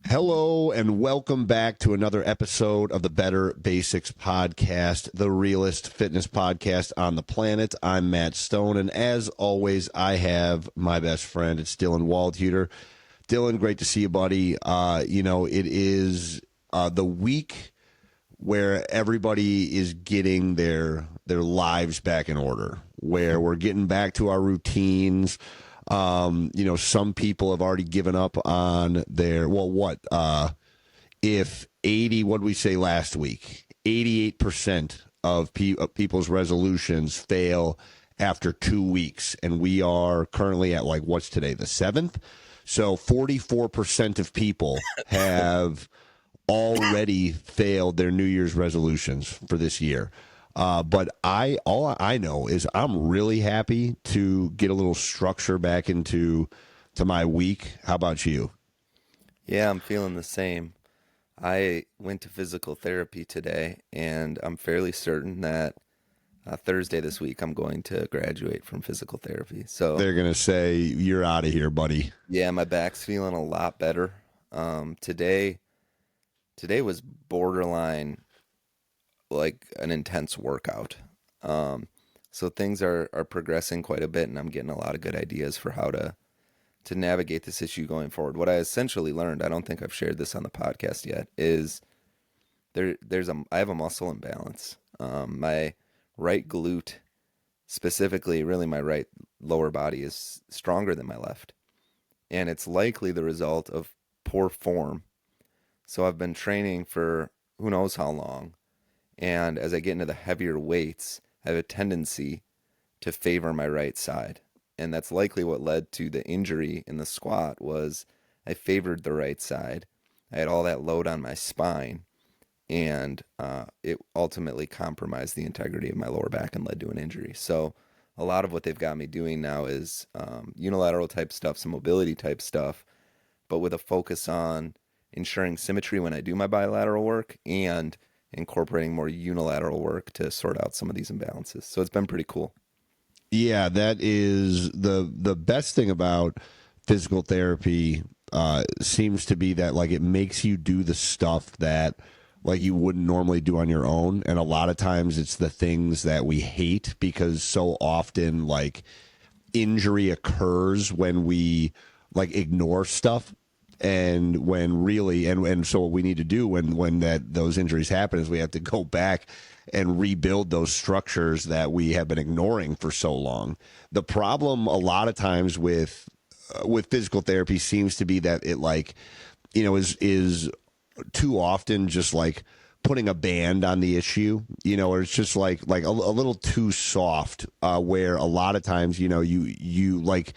Hello and welcome back to another episode of the Better Basics Podcast, the realest fitness podcast on the planet. I'm Matt Stone, and as always, I have my best friend. It's Dylan Waldhuter. Dylan, great to see you, buddy. It is the week where everybody is getting their lives back in order, where we're getting back to our routines. Some people have already given up on their, if 80, what did we say last week? 88% of people's resolutions fail after 2 weeks. And we are currently at what's today, the 7th? So 44% of people have already failed their New Year's resolutions for this year. But all I know is I'm really happy to get a little structure back into my week. How about you? Yeah, I'm feeling the same. I went to physical therapy today, and I'm fairly certain that Thursday this week I'm going to graduate from physical therapy. So they're going to say, you're out of here, buddy. Yeah, my back's feeling a lot better. Today was borderline like an intense workout. So things are progressing quite a bit, and I'm getting a lot of good ideas for how to navigate this issue going forward. What I essentially learned, I don't think I've shared this on the podcast yet, is I have a muscle imbalance. My right glute, specifically, really my right lower body, is stronger than my left. And it's likely the result of poor form. So I've been training for who knows how long. And as I get into the heavier weights, I have a tendency to favor my right side. And that's likely what led to the injury in the squat. Was I favored the right side. I had all that load on my spine, and it ultimately compromised the integrity of my lower back and led to an injury. So a lot of what they've got me doing now is unilateral type stuff, some mobility type stuff, but with a focus on ensuring symmetry when I do my bilateral work and incorporating more unilateral work to sort out some of these imbalances. So it's been pretty cool. Yeah, that is the best thing about physical therapy. Seems to be that it makes you do the stuff that you wouldn't normally do on your own, and a lot of times it's the things that we hate, because so often injury occurs when we ignore stuff. And when really, and so what we need to do when those injuries happen is we have to go back and rebuild those structures that we have been ignoring for so long. The problem a lot of times with physical therapy seems to be that it is too often just putting a band on the issue, or it's just a little too soft, where a lot of times, you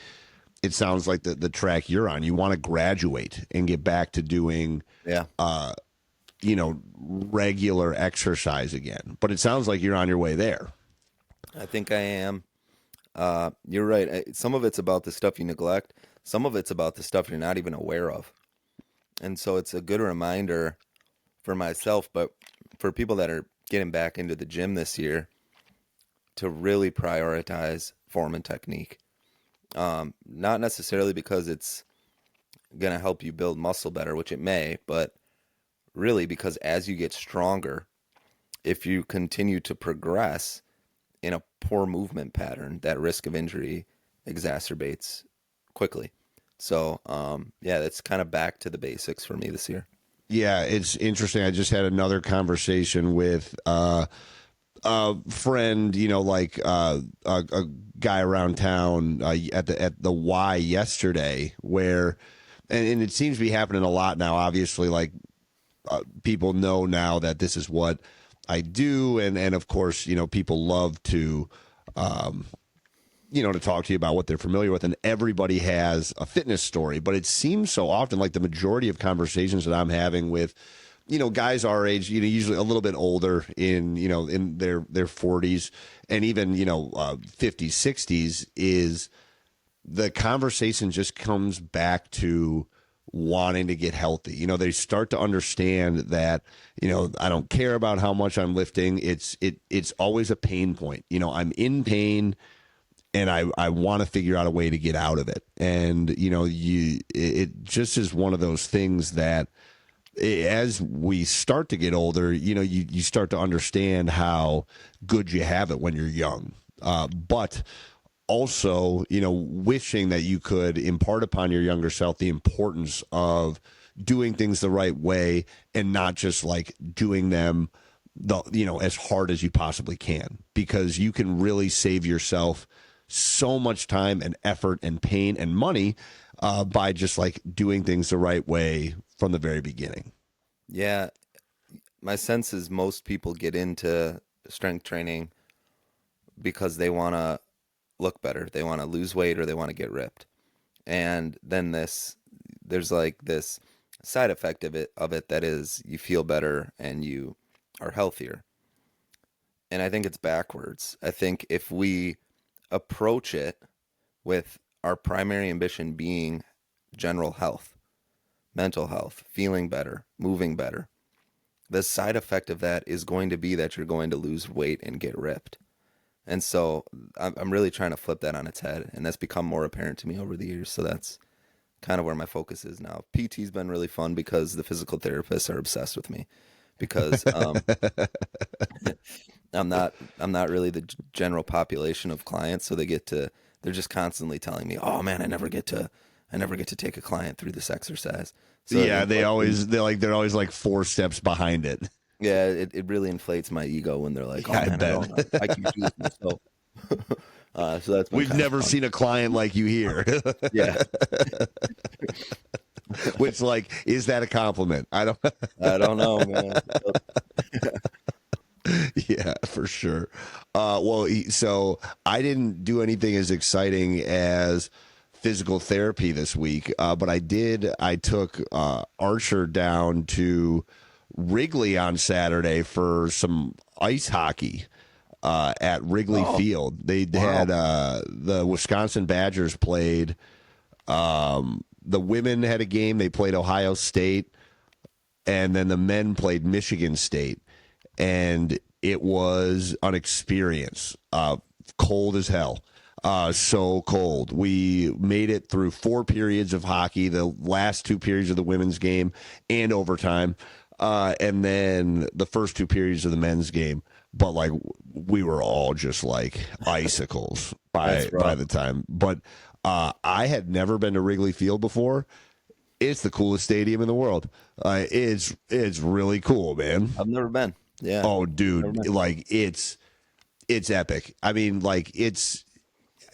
it sounds like the track you're on. You want to graduate and get back to doing, regular exercise again. But it sounds like you're on your way there. I think I am. You're right. Some of it's about the stuff you neglect. Some of it's about the stuff you're not even aware of. And so it's a good reminder for myself, but for people that are getting back into the gym this year, to really prioritize form and technique. Not necessarily because it's going to help you build muscle better, which it may, but really because as you get stronger, if you continue to progress in a poor movement pattern, that risk of injury exacerbates quickly. So, that's kind of back to the basics for me this year. Yeah, it's interesting. I just had another conversation with a friend, a guy around town at the Y yesterday, where, and it seems to be happening a lot now. Obviously, people know now that this is what I do, and of course, people love to, to talk to you about what they're familiar with, and everybody has a fitness story. But it seems so often the majority of conversations that I'm having with guys our age, usually a little bit older in their 40s and even, 50s, 60s, is the conversation just comes back to wanting to get healthy. They start to understand that, I don't care about how much I'm lifting. It's always a pain point. I'm in pain. and I want to figure out a way to get out of it. And it just is one of those things that as we start to get older, you start to understand how good you have it when you're young. But also, wishing that you could impart upon your younger self the importance of doing things the right way and not just like doing them as hard as you possibly can, because you can really save yourself so much time and effort and pain and money by just like doing things the right way from the very beginning. Yeah, my sense is most people get into strength training because they want to look better, they want to lose weight, or they want to get ripped. And then there's like this side effect of it that is you feel better and you are healthier. And I think it's backwards. I think if we approach it with our primary ambition being general health, mental health, feeling better, moving better, the side effect of that is going to be that you're going to lose weight and get ripped. And so I'm really trying to flip that on its head, and that's become more apparent to me over the years. So that's kind of where my focus is now. PT's been really fun because the physical therapists are obsessed with me because I'm not really the general population of clients, so they're just constantly telling me, "Oh man, I never get to take a client through this exercise." So Yeah, they're always like 4 steps behind it. yeah, it really inflates my ego when they're like, "Oh Yeah, I man, I bet. can't do this myself." So that's been We've kind of never fun. seen a client like you here. Yeah, Which, like, is that a compliment? I don't. I don't know, man. Yeah, for sure. So I didn't do anything as exciting as physical therapy this week, but I did. I took Archer down to Wrigley on Saturday for some ice hockey at Wrigley Oh, Field. They wow. had the Wisconsin Badgers played. The women had a game. They played Ohio State, and then the men played Michigan State, and it was an experience. Cold as hell. So cold. We made it through 4 periods of hockey, the last 2 periods of the women's game, and overtime, and then the first 2 periods of the men's game. But like we were all just like icicles by That's rough. the time. But I had never been to Wrigley Field before. It's the coolest stadium in the world. It's really cool, man. I've never been. Yeah, Oh, never dude, been. like it's epic. I mean, like it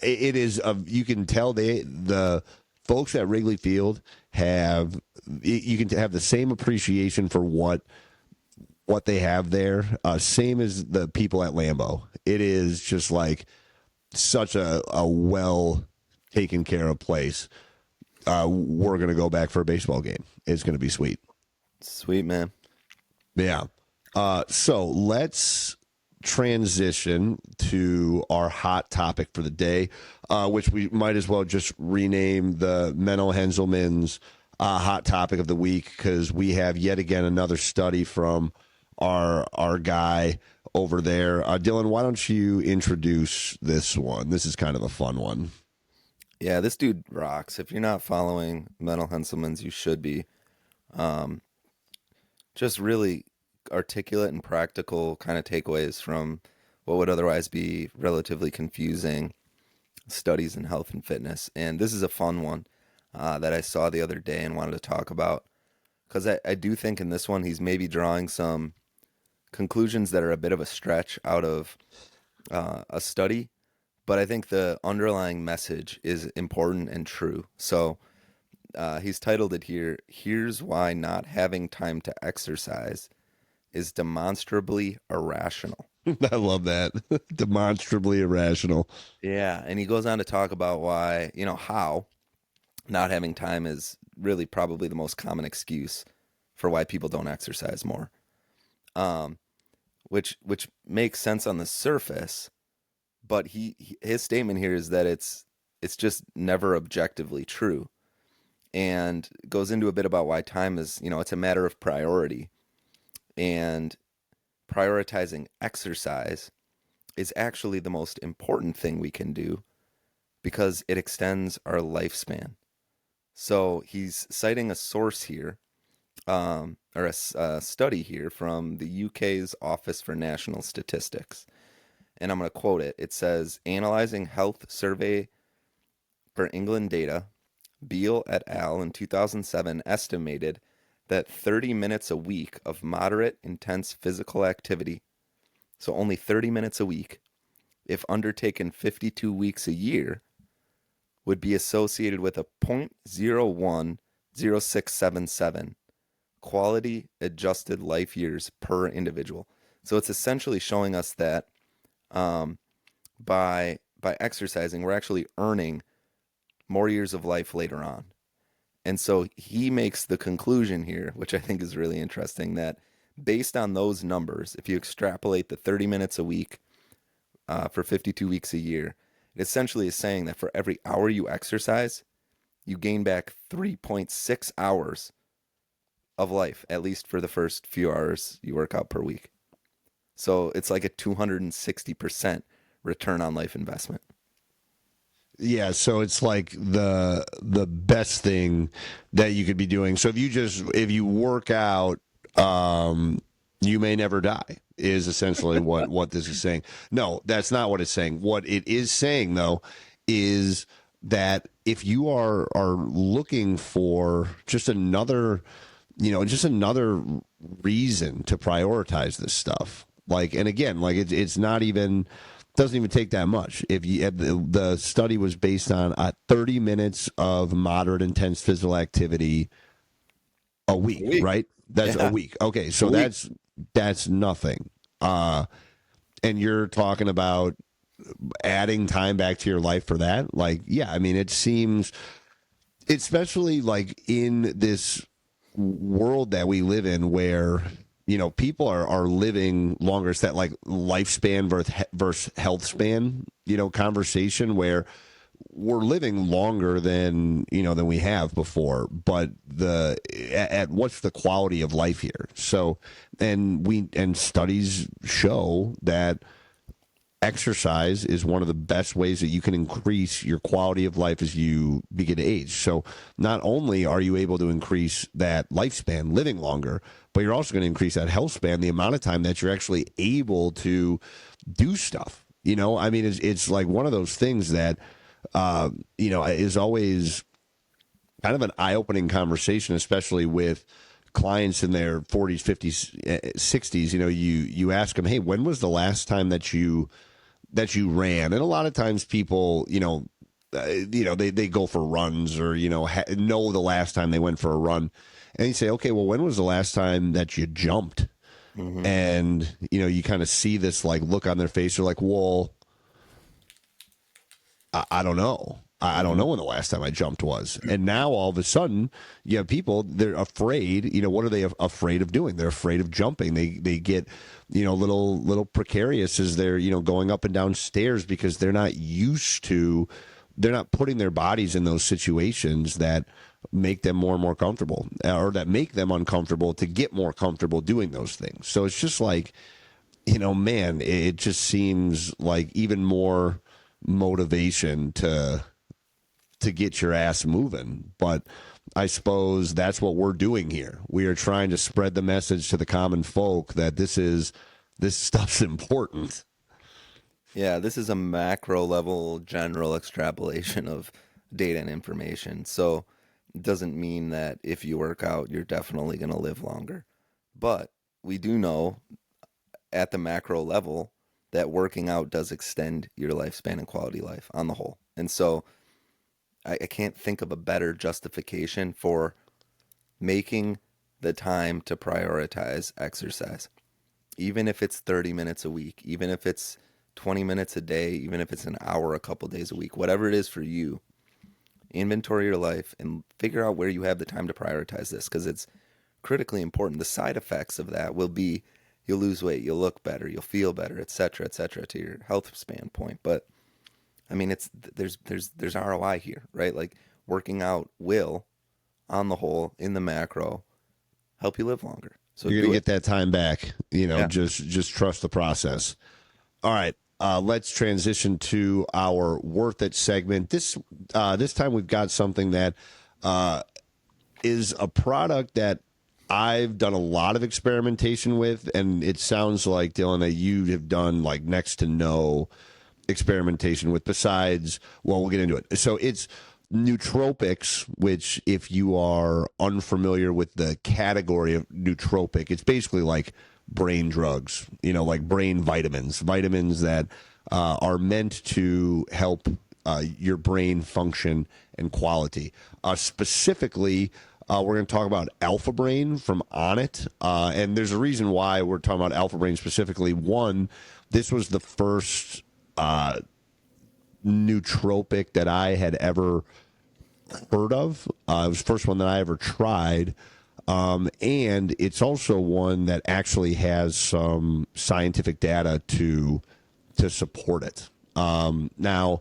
is. You can tell the folks at Wrigley Field have you can have the same appreciation for what they have there. Same as the people at Lambeau. It is just like such a well taken care of place. We're gonna go back for a baseball game. It's gonna be sweet. Sweet man. Yeah. So let's transition to our hot topic for the day, which we might as well just rename the Menno Henselman's hot topic of the week, because we have yet again another study from our guy over there. Dylan, why don't you introduce this one? This is kind of a fun one. Yeah, this dude rocks. If you're not following Mental Henselmans, you should be. Um, just really articulate and practical kind of takeaways from what would otherwise be relatively confusing studies in health and fitness. And this is a fun one that I saw the other day and wanted to talk about because I do think in this one he's maybe drawing some conclusions that are a bit of a stretch out of a study, but I think the underlying message is important and true. So he's titled it here, Here's Why Not Having Time to Exercise is Demonstrably Irrational. I love that. Demonstrably irrational. Yeah, and he goes on to talk about why, how not having time is really probably the most common excuse for why people don't exercise more. Um, which makes sense on the surface, but his statement here is that it's just never objectively true, and goes into a bit about why time is, it's a matter of priority, and prioritizing exercise is actually the most important thing we can do because it extends our lifespan. So he's citing a source here, or a study here from the UK's Office for National Statistics. And I'm going to quote it. It says, analyzing health survey for England data, Beale et al. In 2007 estimated that 30 minutes a week of moderate, intense physical activity, so only 30 minutes a week, if undertaken 52 weeks a year, would be associated with a 0.010677 quality adjusted life years per individual. So it's essentially showing us that um, by exercising, we're actually earning more years of life later on. And so he makes the conclusion here, which I think is really interesting, that based on those numbers, if you extrapolate the 30 minutes a week for 52 weeks a year, it essentially is saying that for every hour you exercise, you gain back 3.6 hours of life, at least for the first few hours you work out per week. So it's like a 260% return on life investment. Yeah, so it's like the best thing that you could be doing. So if you work out, you may never die is essentially what this is saying. No, that's not what it's saying. What it is saying though is that if you are looking for just another reason to prioritize this stuff, like, and again, like it's not even doesn't even take that much. If you the study was based on 30 minutes of moderate intense physical activity a A week, week. right? That's a Yeah. week. Okay, A so week. that's nothing. And you're talking about adding time back to your life for that? Like, yeah, I mean, it seems, especially like in this world that we live in where people are living longer. It's that like lifespan versus health span conversation where we're living longer than we have before, but at what's the quality of life here? So and studies show that exercise is one of the best ways that you can increase your quality of life as you begin to age. So not only are you able to increase that lifespan, living longer, but you're also going to increase that health span, the amount of time that you're actually able to do stuff. I mean, it's like one of those things that, is always kind of an eye-opening conversation, especially with clients in their 40s, 50s, 60s. You ask them, hey, when was the last time that you ran? And a lot of times people, they go for runs or, know the last time they went for a run. And you say, okay, well, when was the last time that you jumped? Hmm. And, you kind of see this like look on their face. They're like, well, I don't know. I don't Hmm. know when the last time I jumped was. And now all of a sudden, you have people, they're afraid. What are they afraid of doing? They're afraid of jumping. They get, little precarious as they're, going up and down stairs because they're not used to, they're not putting their bodies in those situations that make them more and more comfortable or that make them uncomfortable to get more comfortable doing those things. So it's just like, man, it just seems like even more motivation to get your ass moving. But I suppose that's what we're doing here. We are trying to spread the message to the common folk that this stuff's important. Yeah, this is a macro level general extrapolation of data and information. So it doesn't mean that if you work out, you're definitely going to live longer. But we do know at the macro level that working out does extend your lifespan and quality life on the whole. And so I can't think of a better justification for making the time to prioritize exercise. Even if it's 30 minutes a week, even if it's 20 minutes a day, even if it's an hour a couple days a week, whatever it is for you, inventory your life and figure out where you have the time to prioritize this because it's critically important. The side effects of that will be you'll lose weight, you'll look better, you'll feel better, et cetera, to your health span point. But I mean, it's there's ROI here, right? Like working out will, on the whole, in the macro, help you live longer. So You're do gonna it. get that time back. Yeah. Just trust the process. All right. let's transition to our Worth It segment. This time we've got something that is a product that I've done a lot of experimentation with, and it sounds like, Dylan, that you have done like next to no experimentation with besides, well, we'll get into it. So it's nootropics, which if you are unfamiliar with the category of nootropic, it's basically like brain drugs, like brain vitamins that are meant to help your brain function and quality. Specifically, we're going to talk about Alpha Brain from Onnit. And there's a reason why we're talking about Alpha Brain specifically. One, this was the first nootropic that I had ever heard of. It was the first one that I ever tried. And it's also one that actually has some scientific data to support it. Now,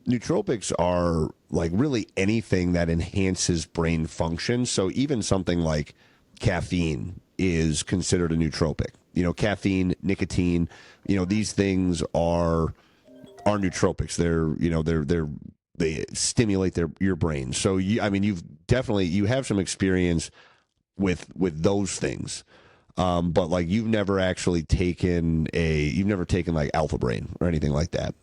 nootropics are like really anything that enhances brain function. So even something like caffeine is considered a nootropic. Caffeine, nicotine, these things are nootropics. They stimulate your brain. So you have some experience with those things. But like you've never taken like Alpha Brain or anything like that.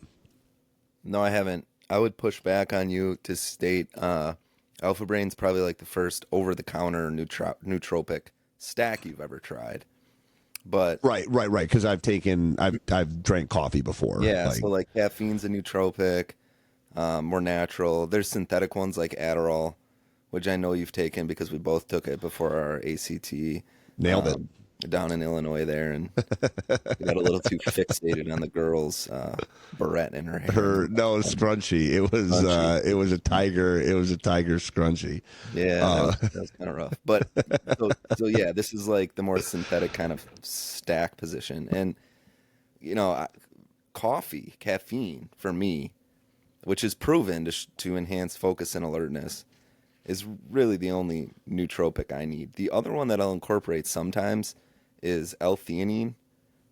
No, I haven't. I would push back on you to state Alpha Brain's probably like the first over-the-counter nootropic stack you've ever tried. But right. Because I've drank coffee before. Yeah, so like caffeine's a nootropic, more natural. There's synthetic ones like Adderall, which I know you've taken because we both took it before our ACT. Nailed it. Down in Illinois there, and we got a little too fixated on the girl's barrette in her hair. No, scrunchy. It was a tiger scrunchy. Yeah, that was kind of rough. But so yeah, this is like the more synthetic kind of stack position, and caffeine for me, which is proven to enhance focus and alertness, is really the only nootropic I need. The other one that I'll incorporate sometimes is L-theanine,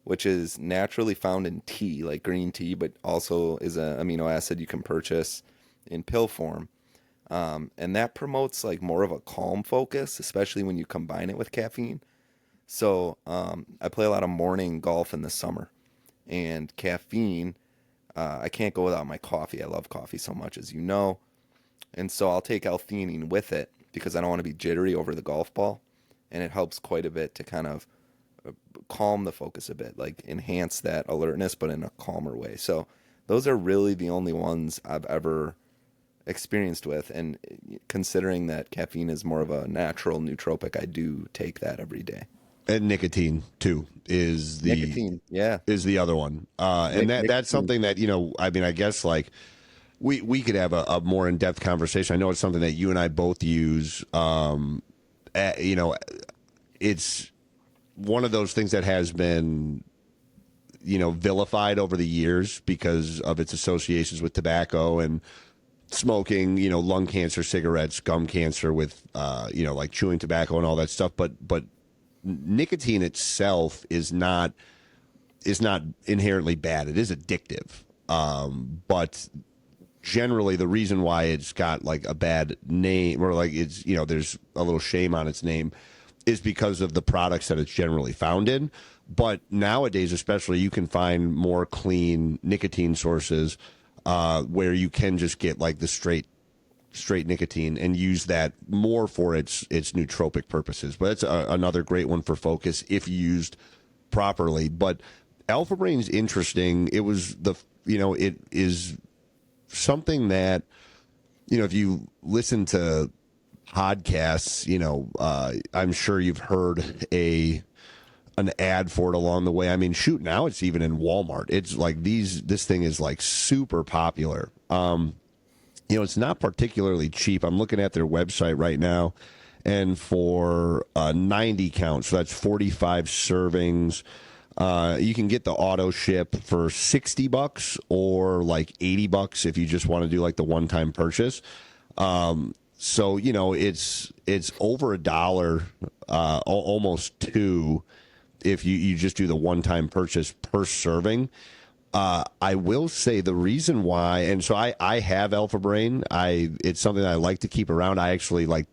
which is naturally found in tea, like green tea, but also is an amino acid you can purchase in pill form. And that promotes like more of a calm focus, especially when you combine it with caffeine. So I play a lot of morning golf in the summer, and caffeine, I can't go without my coffee. I love coffee so much, as you know. And so I'll take L-theanine with it because I don't want to be jittery over the golf ball. And it helps quite a bit to kind of calm the focus a bit, like enhance that alertness, but in a calmer way. So those are really the only ones I've ever experienced with. And considering that caffeine is more of a natural nootropic, I do take that every day. And nicotine too is the other one. And that's something that, I guess like we could have a more in-depth conversation. I know it's something that you and I both use. It's one of those things that has been, vilified over the years because of its associations with tobacco and smoking, lung cancer, cigarettes, gum cancer with, like chewing tobacco and all that stuff. But nicotine itself is not inherently bad. It is addictive. But generally the reason why it's got like a bad name, or like it's, there's a little shame on its name, is because of the products that it's generally found in. But nowadays, especially, you can find more clean nicotine sources where you can just get like the straight nicotine and use that more for its nootropic purposes. But that's another great one for focus if used properly. But Alpha Brain's interesting. It is something that, if you listen to podcasts, I'm sure you've heard an ad for it along the way. I mean, shoot, now it's even in Walmart. It's like this thing is like super popular. It's not particularly cheap. I'm looking at their website right now, and for 90 count, so that's 45 servings, you can get the auto ship for $60 or like $80 if you just want to do like the one-time purchase. So, it's over $1, almost $2 if you just do the one-time purchase per serving. I will say the reason why, and so I have Alpha Brain. It's something that I like to keep around. I actually like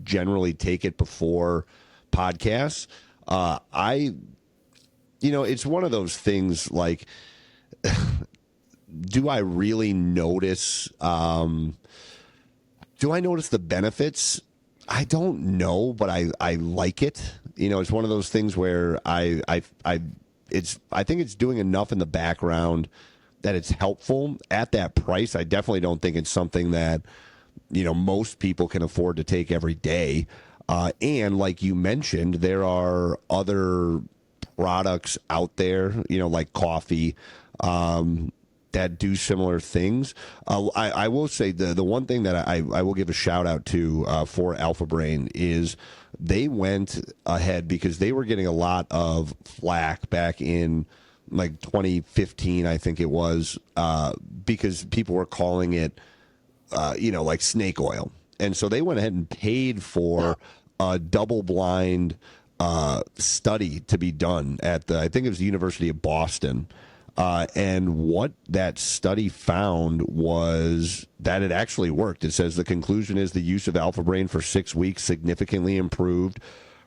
generally take it before podcasts. I, it's one of those things like, do I really notice? Do I notice the benefits? I don't know, but I like it. It's one of those things where I think it's doing enough in the background that it's helpful at that price. I definitely don't think it's something that most people can afford to take every day. And like you mentioned, there are other products out there, like coffee, that do similar things. I will say the one thing that I will give a shout out to for Alpha Brain is they went ahead because they were getting a lot of flack back in like 2015, I think it was, because people were calling it, like snake oil. And so they went ahead and paid for a double blind study to be done at I think it was the University of Boston. And what that study found was that it actually worked. It says the conclusion is the use of Alpha Brain for 6 weeks significantly improved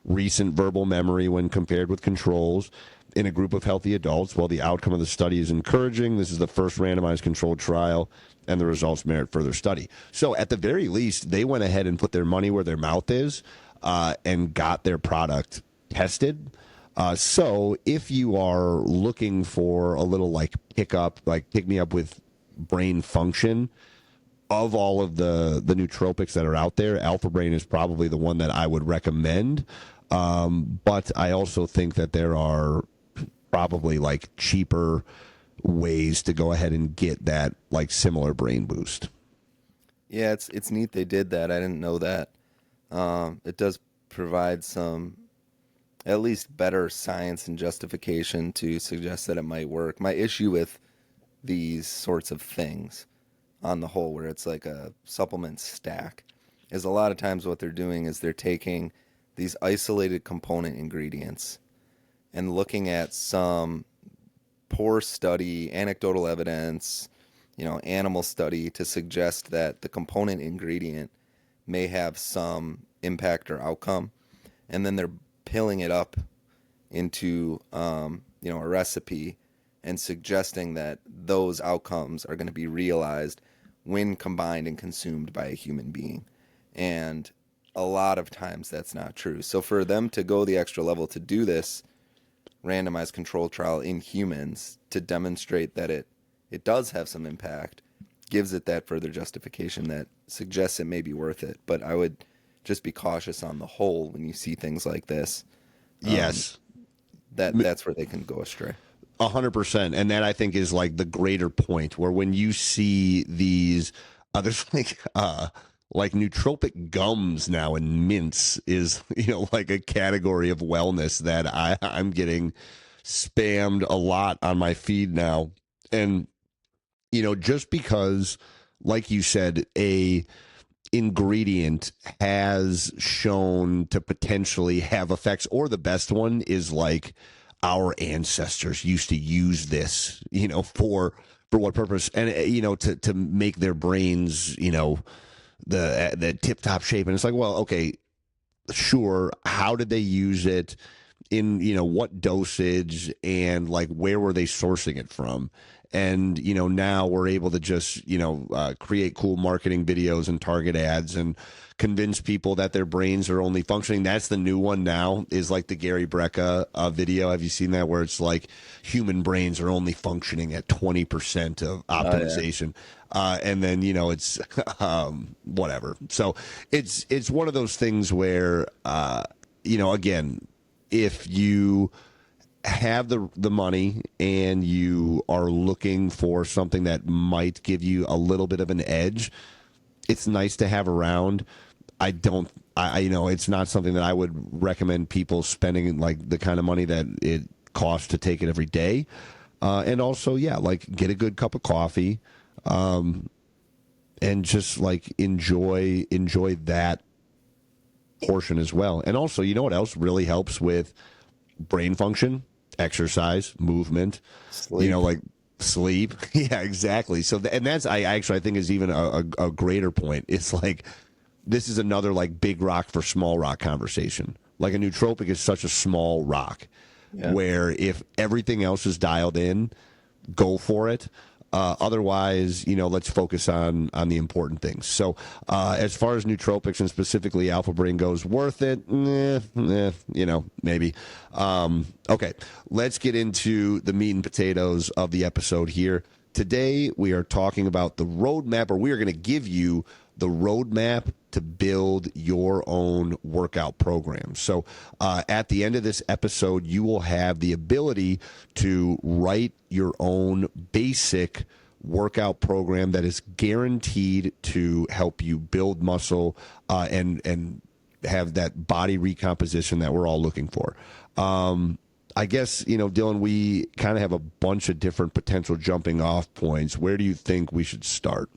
recent verbal memory when compared with controls in a group of healthy adults. While the outcome of the study is encouraging, this is the first randomized controlled trial, and the results merit further study. So at the very least, they went ahead and put their money where their mouth is and got their product tested. So if you are looking for a little like pick me up with brain function, of all of the nootropics that are out there, Alpha Brain is probably the one that I would recommend. But I also think that there are probably like cheaper ways to go ahead and get that like similar brain boost. Yeah, it's neat they did that. I didn't know that. It does provide some at least better science and justification to suggest that it might work. My issue with these sorts of things on the whole, where it's like a supplement stack, is a lot of times what they're doing is they're taking these isolated component ingredients and looking at some poor study, anecdotal evidence, animal study to suggest that the component ingredient may have some impact or outcome, and then they're pilling it up into a recipe and suggesting that those outcomes are going to be realized when combined and consumed by a human being. And a lot of times that's not true. So for them to go the extra level to do this randomized control trial in humans to demonstrate that it does have some impact gives it that further justification that suggests it may be worth it. But I would just be cautious on the whole when you see things like this. Yes. That's where they can go astray. 100%. And that I think is like the greater point where when you see these there's like nootropic gums now and mints is, like a category of wellness that I'm getting spammed a lot on my feed now. And, just because, like you said, a ingredient has shown to potentially have effects, or the best one is like our ancestors used to use this, for what purpose, and to make their brains, the tip top shape, and it's like, well, okay, sure, how did they use it, in what dosage, and like where were they sourcing it from? And now we're able to just create cool marketing videos and target ads and convince people that their brains are only functioning. That's the new one now, is like the Gary Brecka video. Have you seen that, where it's like human brains are only functioning at 20% of optimization? And then it's whatever. So it's one of those things where again, if you have the money and you are looking for something that might give you a little bit of an edge, it's nice to have around. It's not something that I would recommend people spending like the kind of money that it costs to take it every day. And also, like get a good cup of coffee, and just like enjoy that portion as well. And also, what else really helps with brain function? Exercise, movement. Sleep. Sleep. Yeah, exactly. So, and that's, I think is even a greater point. It's like, this is another like big rock for small rock conversation. Like a nootropic is such a small rock Yeah. where if everything else is dialed in, go for it. Otherwise, let's focus on the important things. So, as far as nootropics and specifically Alpha Brain goes, worth it? Maybe. Okay, let's get into the meat and potatoes of the episode here. Today, we are talking about the roadmap, or we are going to give you the roadmap to build your own workout program. So at the end of this episode, you will have the ability to write your own basic workout program that is guaranteed to help you build muscle and have that body recomposition that we're all looking for. I guess, Dylan, we kind of have a bunch of different potential jumping off points. Where do you think we should start?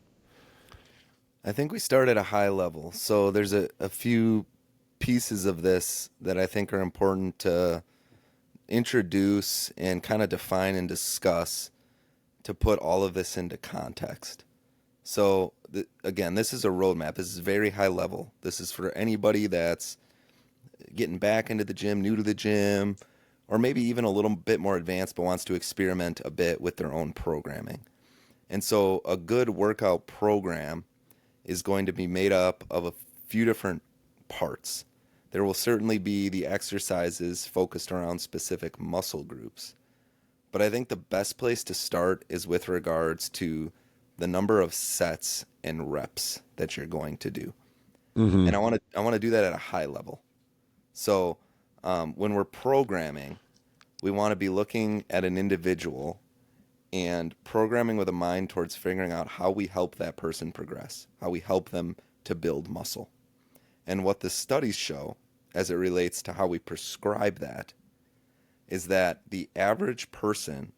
I think we start at a high level. So there's a few pieces of this that I think are important to introduce and kind of define and discuss to put all of this into context. So, again, this is a roadmap. This is very high level. This is for anybody that's getting back into the gym, new to the gym, or maybe even a little bit more advanced but wants to experiment a bit with their own programming. And so, a good workout program is going to be made up of a few different parts. There will certainly be the exercises focused around specific muscle groups. But I think the best place to start is with regards to the number of sets and reps that you're going to do. Mm-hmm. And I want to do that at a high level. So when we're programming, we want to be looking at an individual and programming with a mind towards figuring out how we help that person progress, how we help them to build muscle. And what the studies show, as it relates to how we prescribe that, is that the average person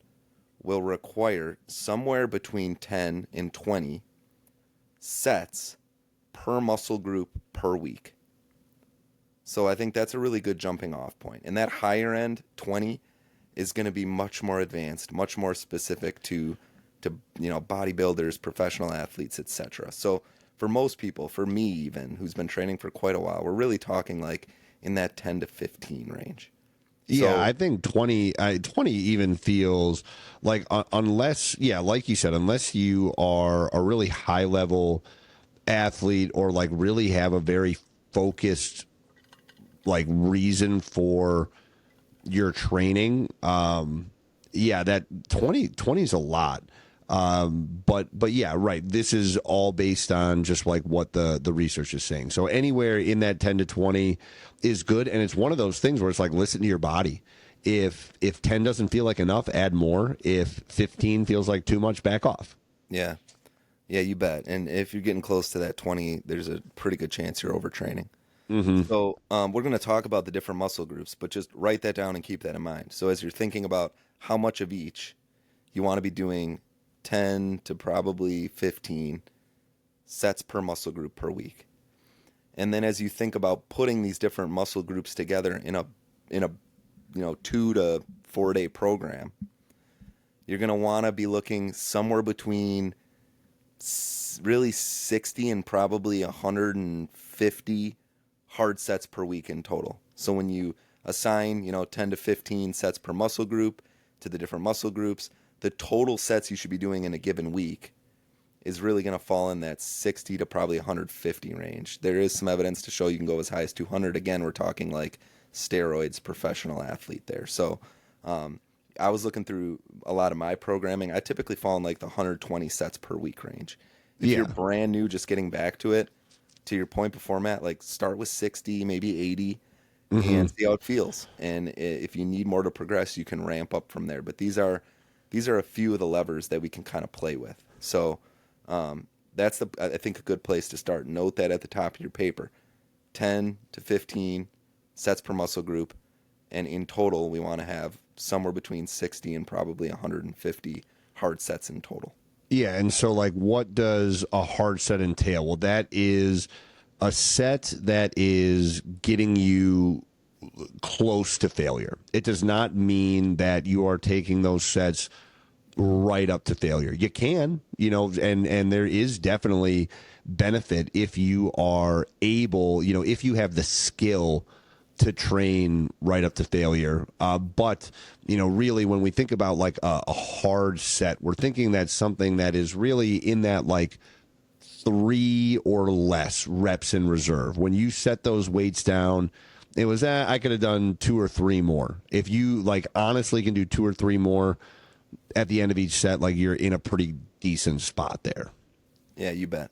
will require somewhere between 10 and 20 sets per muscle group per week. So I think that's a really good jumping off point. And that higher end, 20, is going to be much more advanced, much more specific to bodybuilders, professional athletes, etc. So for most people, for me even, who's been training for quite a while, we're really talking like in that 10 to 15 range. Yeah, So I think 20 even feels like unless, yeah, like you said, unless you are a really high level athlete or like really have a very focused like reason for your training, yeah, that 20 is a lot. But yeah, right. This is all based on just like what the research is saying. So anywhere in that 10 to 20 is good. And it's one of those things where it's like, listen to your body. If 10 doesn't feel like enough, add more. If 15 feels like too much, back off. yeah, yeah, you bet. And if you're getting close to that 20, there's a pretty good chance you're overtraining. Mm-hmm. So we're going to talk about the different muscle groups, but just write that down and keep that in mind. So as you're thinking about how much of each, you want to be doing 10 to probably 15 sets per muscle group per week. And then as you think about putting these different muscle groups together in a 2 to 4 day program, you're going to want to be looking somewhere between really 60 and probably 150 hard sets per week in total. So when you assign, 10 to 15 sets per muscle group to the different muscle groups, the total sets you should be doing in a given week is really going to fall in that 60 to probably 150 range. There is some evidence to show you can go as high as 200. Again, we're talking like steroids, professional athlete there. So I was looking through a lot of my programming. I typically fall in like the 120 sets per week range. If Yeah. you're brand new, just getting back to it, to your point before, Matt, like start with 60, maybe 80, Mm-hmm. and see how it feels. And if you need more to progress, you can ramp up from there. But these are a few of the levers that we can kind of play with. So that's I think a good place to start. Note that at the top of your paper, 10 to 15 sets per muscle group, and in total we want to have somewhere between 60 and probably 150 hard sets in total. Yeah, and so like what does a hard set entail? Well, that is a set that is getting you close to failure. It does not mean that you are taking those sets right up to failure. You can, and there is definitely benefit if you are able, if you have the skill to train right up to failure. But, really when we think about like a hard set, we're thinking that's something that is really in that like 3 or less reps in reserve. When you set those weights down, it was I could have done 2 or 3 more. If you like honestly can do 2 or 3 more at the end of each set, like you're in a pretty decent spot there. Yeah, you bet.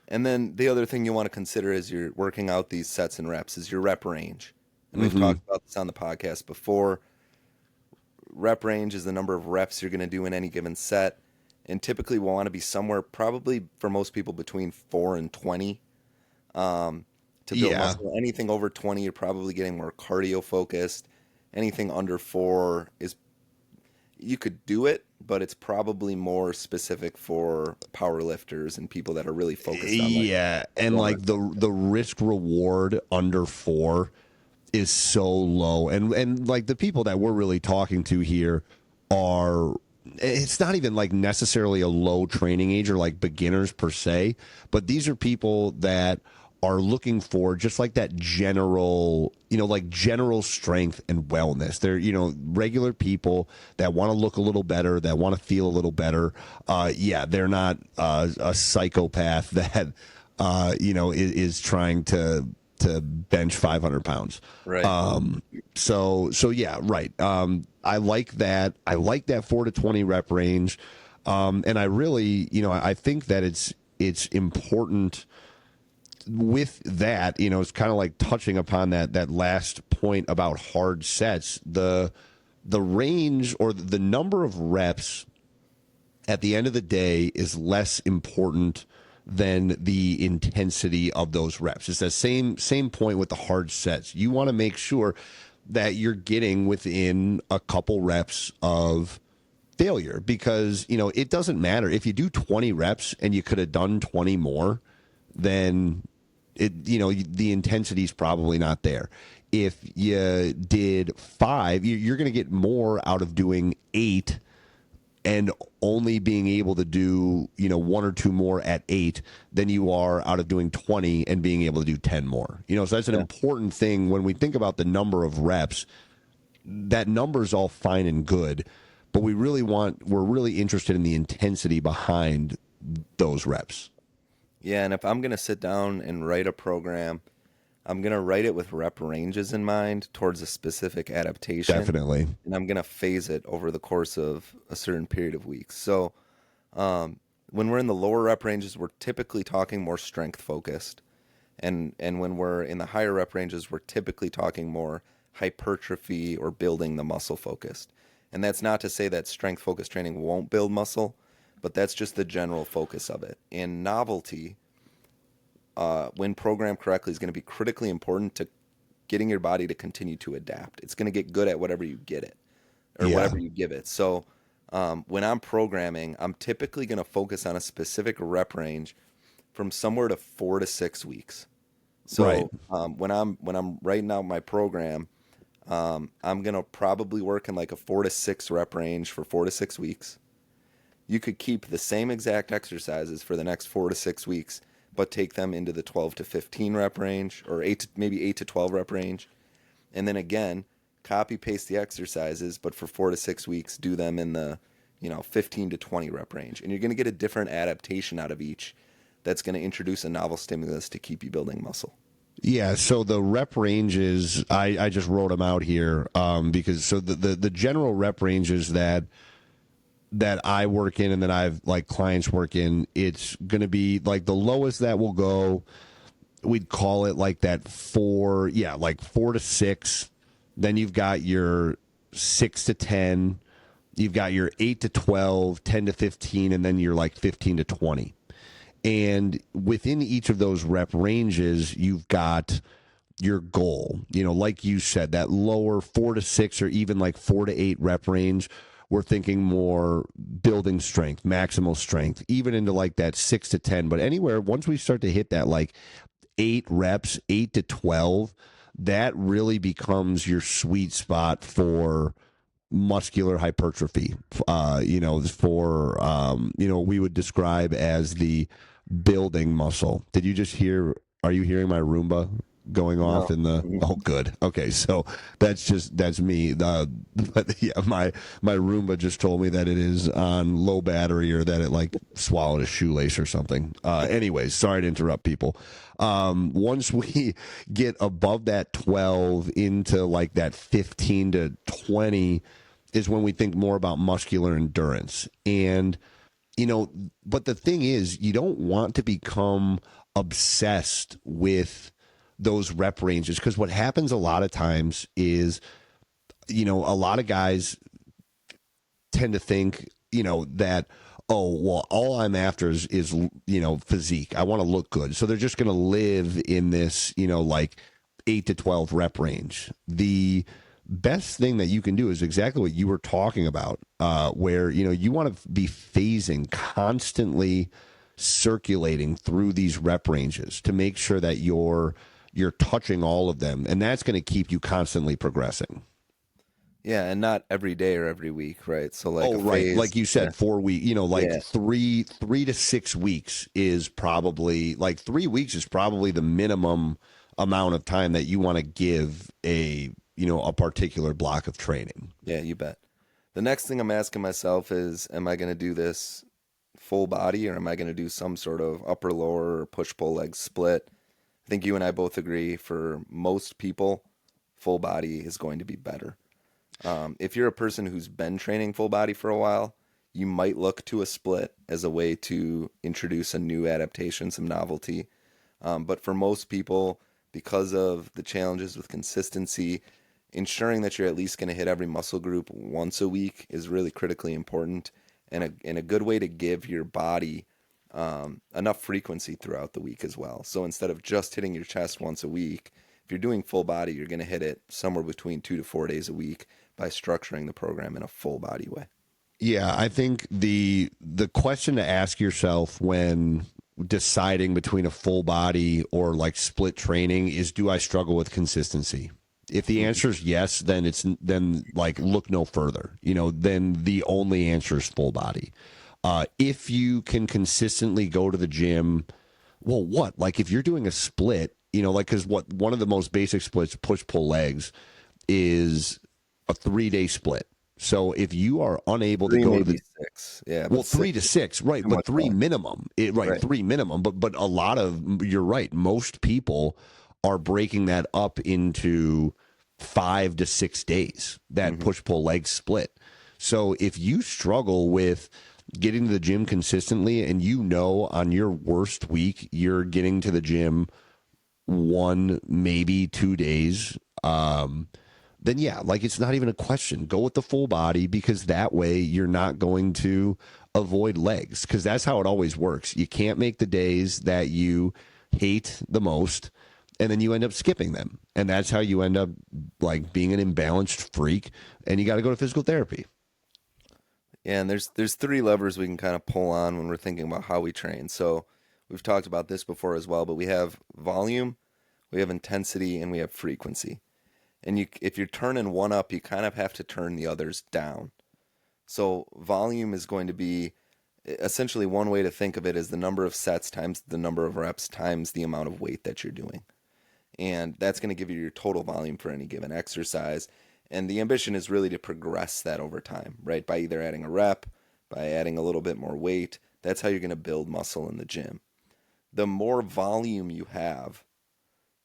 And then the other thing you want to consider as you're working out these sets and reps is your rep range. And we've talked about this on the podcast before. Rep range is the number of reps you're going to do in any given set. And typically we'll want to be somewhere probably for most people between 4 and 20 to build muscle. Anything over 20, you're probably getting more cardio focused. Anything under 4 is, you could do it, but it's probably more specific for power lifters and people that are really focused on and like the risk reward under 4 is so low, and like the people that we're really talking to here are, it's not even like necessarily a low training age or like beginners per se, but these are people that are looking for just like that general, like general strength and wellness. They're, regular people that want to look a little better, that want to feel a little better. They're not a psychopath that, is trying to bench 500 pounds. Right. So yeah, right. I like that. I like that 4 to 20 rep range. And I really, I think that it's important with that, it's kind of like touching upon that last point about hard sets. The range or the number of reps at the end of the day is less important than the intensity of those reps. It's that same point with the hard sets. You want to make sure that you're getting within a couple reps of failure, because it doesn't matter if you do 20 reps and you could have done 20 more, then the intensity is probably not there. If you did 5, you're going to get more out of doing 8 and only being able to do 1 or 2 more at 8 than you are out of doing 20 and being able to do 10 more. So that's an important thing when we think about the number of reps. That number is all fine and good, but we're really interested in the intensity behind those reps. Yeah, and if I'm going to sit down and write a program, I'm going to write it with rep ranges in mind towards a specific adaptation. Definitely. And I'm going to phase it over the course of a certain period of weeks. So when we're in the lower rep ranges, we're typically talking more strength focused. And when we're in the higher rep ranges, we're typically talking more hypertrophy or building the muscle focused. And that's not to say that strength focused training won't build muscle, but that's just the general focus of it. And novelty, when programmed correctly, is going to be critically important to getting your body to continue to adapt. It's going to get good at whatever you get it or whatever you give it. So when I'm programming, I'm typically going to focus on a specific rep range from somewhere to 4 to 6 weeks. So when I'm writing out my program, I'm going to probably work in like a 4 to 6 rep range for 4 to 6 weeks. You could keep the same exact exercises for the next 4 to 6 weeks, but take them into the 12 to 15 rep range, or maybe 8 to 12 rep range. And then again, copy paste the exercises, but for 4 to 6 weeks, do them in the 15 to 20 rep range. And you're going to get a different adaptation out of each that's going to introduce a novel stimulus to keep you building muscle. Yeah, so the rep ranges, I just wrote them out here because so the general rep ranges that I work in and that I've like clients work in, it's going to be like the lowest that will go, we'd call it like that 4 to 6. Then you've got your 6 to 10, you've got your 8 to 12, 10 to 15, and then you're like 15 to 20. And within each of those rep ranges, you've got your goal. Like you said, that lower 4 to 6 or even like 4 to 8 rep range, we're thinking more building strength, maximal strength, even into like that 6 to 10. But anywhere, once we start to hit that like 8 reps, 8 to 12, that really becomes your sweet spot for muscular hypertrophy. For we would describe as the building muscle. Did you just hear? Are you hearing my Roomba going off No. in the? Oh, good. Okay, so that's me. But yeah, my Roomba just told me that it is on low battery or that it like swallowed a shoelace or something. Anyways, sorry to interrupt people. Once we get above that 12 into like that 15 to 20 is when we think more about muscular endurance. And but the thing is, you don't want to become obsessed with those rep ranges, because what happens a lot of times is, a lot of guys tend to think, that, oh, well, all I'm after is physique. I want to look good. So they're just going to live in this, like 8 to 12 rep range. The best thing that you can do is exactly what you were talking about, where, you want to be phasing, constantly circulating through these rep ranges to make sure that you're touching all of them. And that's going to keep you constantly progressing. Yeah, and not every day or every week, right? So like Oh, a right. phase. Like you Yeah. said, 4 weeks, like Yeah. three to 6 weeks is probably, like 3 weeks is probably the minimum amount of time that you want to give a particular block of training. Yeah, you bet. The next thing I'm asking myself is, am I going to do this full body or am I going to do some sort of upper lower or push pull leg split? I think you and I both agree for most people, full body is going to be better. If you're a person who's been training full body for a while, you might look to a split as a way to introduce a new adaptation, some novelty. But for most people, because of the challenges with consistency, ensuring that you're at least going to hit every muscle group once a week is really critically important and a good way to give your body enough frequency throughout the week as well. So instead of just hitting your chest once a week, if you're doing full body, you're going to hit it somewhere between 2 to 4 days a week by structuring the program in a full body way. Yeah, I think the question to ask yourself when deciding between a full body or like split training is, do I struggle with consistency? If the answer is yes, then like look no further. Then the only answer is full body. If you can consistently go to the gym, well, what? Like if you're doing a split, like, because one of the most basic splits, push pull legs, is a 3-day split. So if you are unable to Three, go to maybe the, six. Yeah, well, but 3 to 6, right? too But much three more. minimum, right? Right. 3 minimum. But a lot of, you're right. Most people are breaking that up into 5 to 6 days. That Hmm. push pull leg split. So if you struggle with getting to the gym consistently, and on your worst week you're getting to the gym 1, maybe 2 days, then yeah, like it's not even a question. Go with the full body, because that way you're not going to avoid legs, because that's how it always works. You can't make the days that you hate the most, and then you end up skipping them. And that's how you end up like being an imbalanced freak, and you got to go to physical therapy. Yeah, and there's three levers we can kind of pull on when we're thinking about how we train. So we've talked about this before as well, but we have volume, we have intensity, and we have frequency. And if you're turning one up, you kind of have to turn the others down. So volume is going to be essentially, one way to think of it is the number of sets times the number of reps times the amount of weight that you're doing. And that's going to give you your total volume for any given exercise. And the ambition is really to progress that over time, right? By either adding a rep, by adding a little bit more weight. That's how you're going to build muscle in the gym. The more volume you have,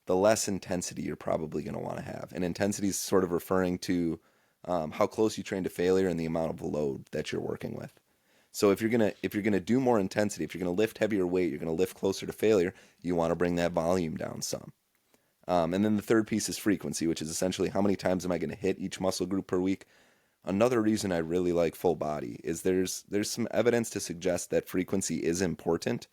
the less intensity you're probably going to want to have. And intensity is sort of referring to how close you train to failure and the amount of load that you're working with. So if you're gonna do more intensity, if you're gonna lift heavier weight, you're gonna lift closer to failure. You want to bring that volume down some. And then the third piece is frequency, which is essentially how many times am I going to hit each muscle group per week. Another reason I really like full body is there's some evidence to suggest that frequency is important,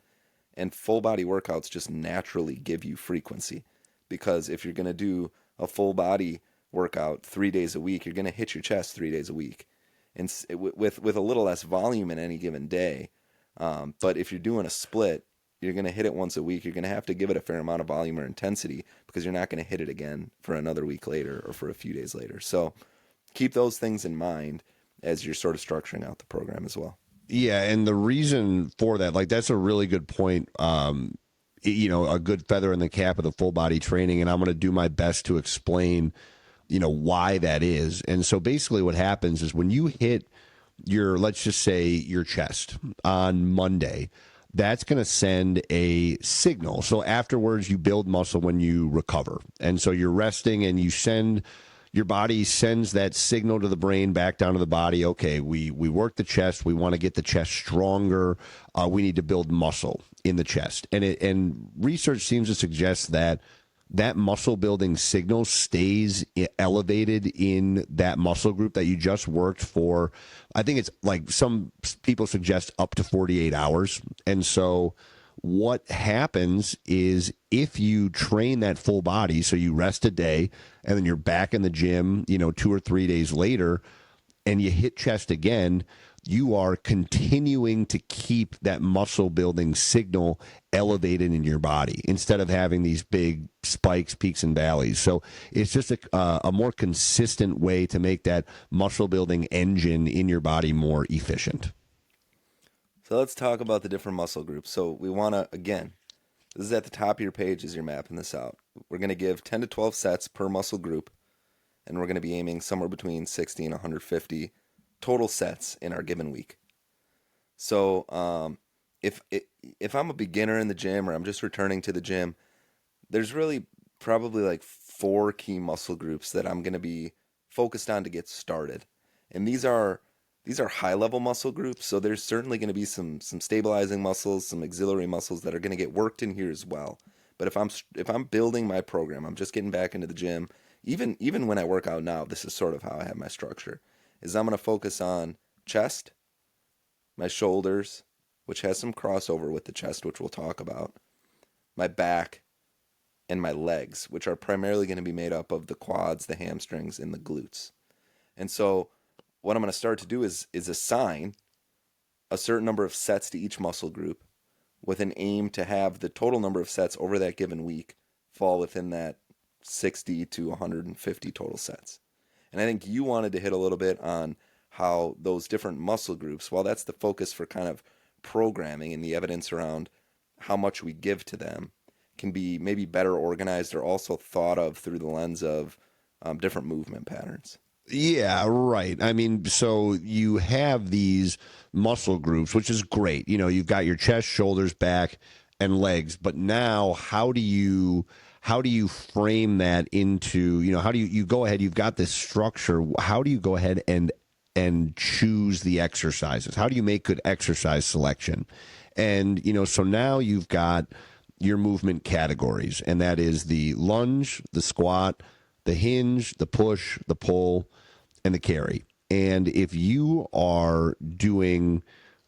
and full body workouts just naturally give you frequency. Because if you're going to do a full body workout 3 days a week, you're going to hit your chest 3 days a week, and with a little less volume in any given day. But if you're doing a split, you're going to hit it once a week. You're going to have to give it a fair amount of volume or intensity because you're not going to hit it again for another week later or for a few days later. So keep those things in mind as you're sort of structuring out the program as well. Yeah, and the reason for that, like that's a really good point. A good feather in the cap of the full body training, and I'm going to do my best to explain, why that is. And so basically, what happens is when you hit let's just say your chest on Monday, that's going to send a signal. So afterwards, you build muscle when you recover, and so you're resting, and your body sends that signal to the brain back down to the body. Okay, we work the chest. We want to get the chest stronger. We need to build muscle in the chest. And research seems to suggest that muscle building signal stays elevated in that muscle group that you just worked for. I think it's like some people suggest up to 48 hours. And so what happens is if you train that full body, so you rest a day and then you're back in the gym, 2 or 3 days later, and you hit chest again, you are continuing to keep that muscle building signal elevated in your body instead of having these big spikes, peaks, and valleys. So it's just a more consistent way to make that muscle building engine in your body more efficient. So let's talk about the different muscle groups. So we want to, again, this is at the top of your page as you're mapping this out. We're going to give 10 to 12 sets per muscle group, and we're going to be aiming somewhere between 60 and 150 total sets in our given week. So if I'm a beginner in the gym or I'm just returning to the gym, there's really probably like 4 key muscle groups that I'm going to be focused on to get started. And these are high-level muscle groups, so there's certainly going to be some stabilizing muscles, some auxiliary muscles that are going to get worked in here as well. But if I'm building my program, I'm just getting back into the gym. Even when I work out now, this is sort of how I have my structure. Is I'm going to focus on chest, my shoulders, which has some crossover with the chest, which we'll talk about, my back, and my legs, which are primarily going to be made up of the quads, the hamstrings, and the glutes. And so what I'm going to start to do is assign a certain number of sets to each muscle group with an aim to have the total number of sets over that given week fall within that 60 to 150 total sets. And I think you wanted to hit a little bit on how those different muscle groups, while that's the focus for kind of programming and the evidence around how much we give to them, can be maybe better organized or also thought of through the lens of different movement patterns. Yeah, right. I mean, so you have these muscle groups, which is great. You've got your chest, shoulders, back, and legs. But now, how do you frame that into, how do you go ahead? You've got this structure. How do you go ahead and choose the exercises? How do you make good exercise selection? And so now you've got your movement categories, and that is the lunge, the squat, the hinge, the push, the pull, and the carry. And if you are doing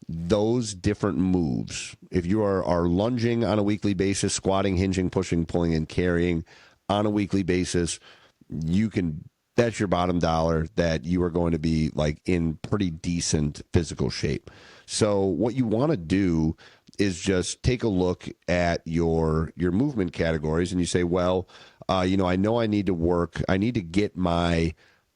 those different moves, if you are lunging on a weekly basis, squatting, hinging, pushing, pulling, and carrying on a weekly basis, that's your bottom dollar that you are going to be like in pretty decent physical shape. So what you want to do is just take a look at your movement categories, and you say, well, I know I need to get my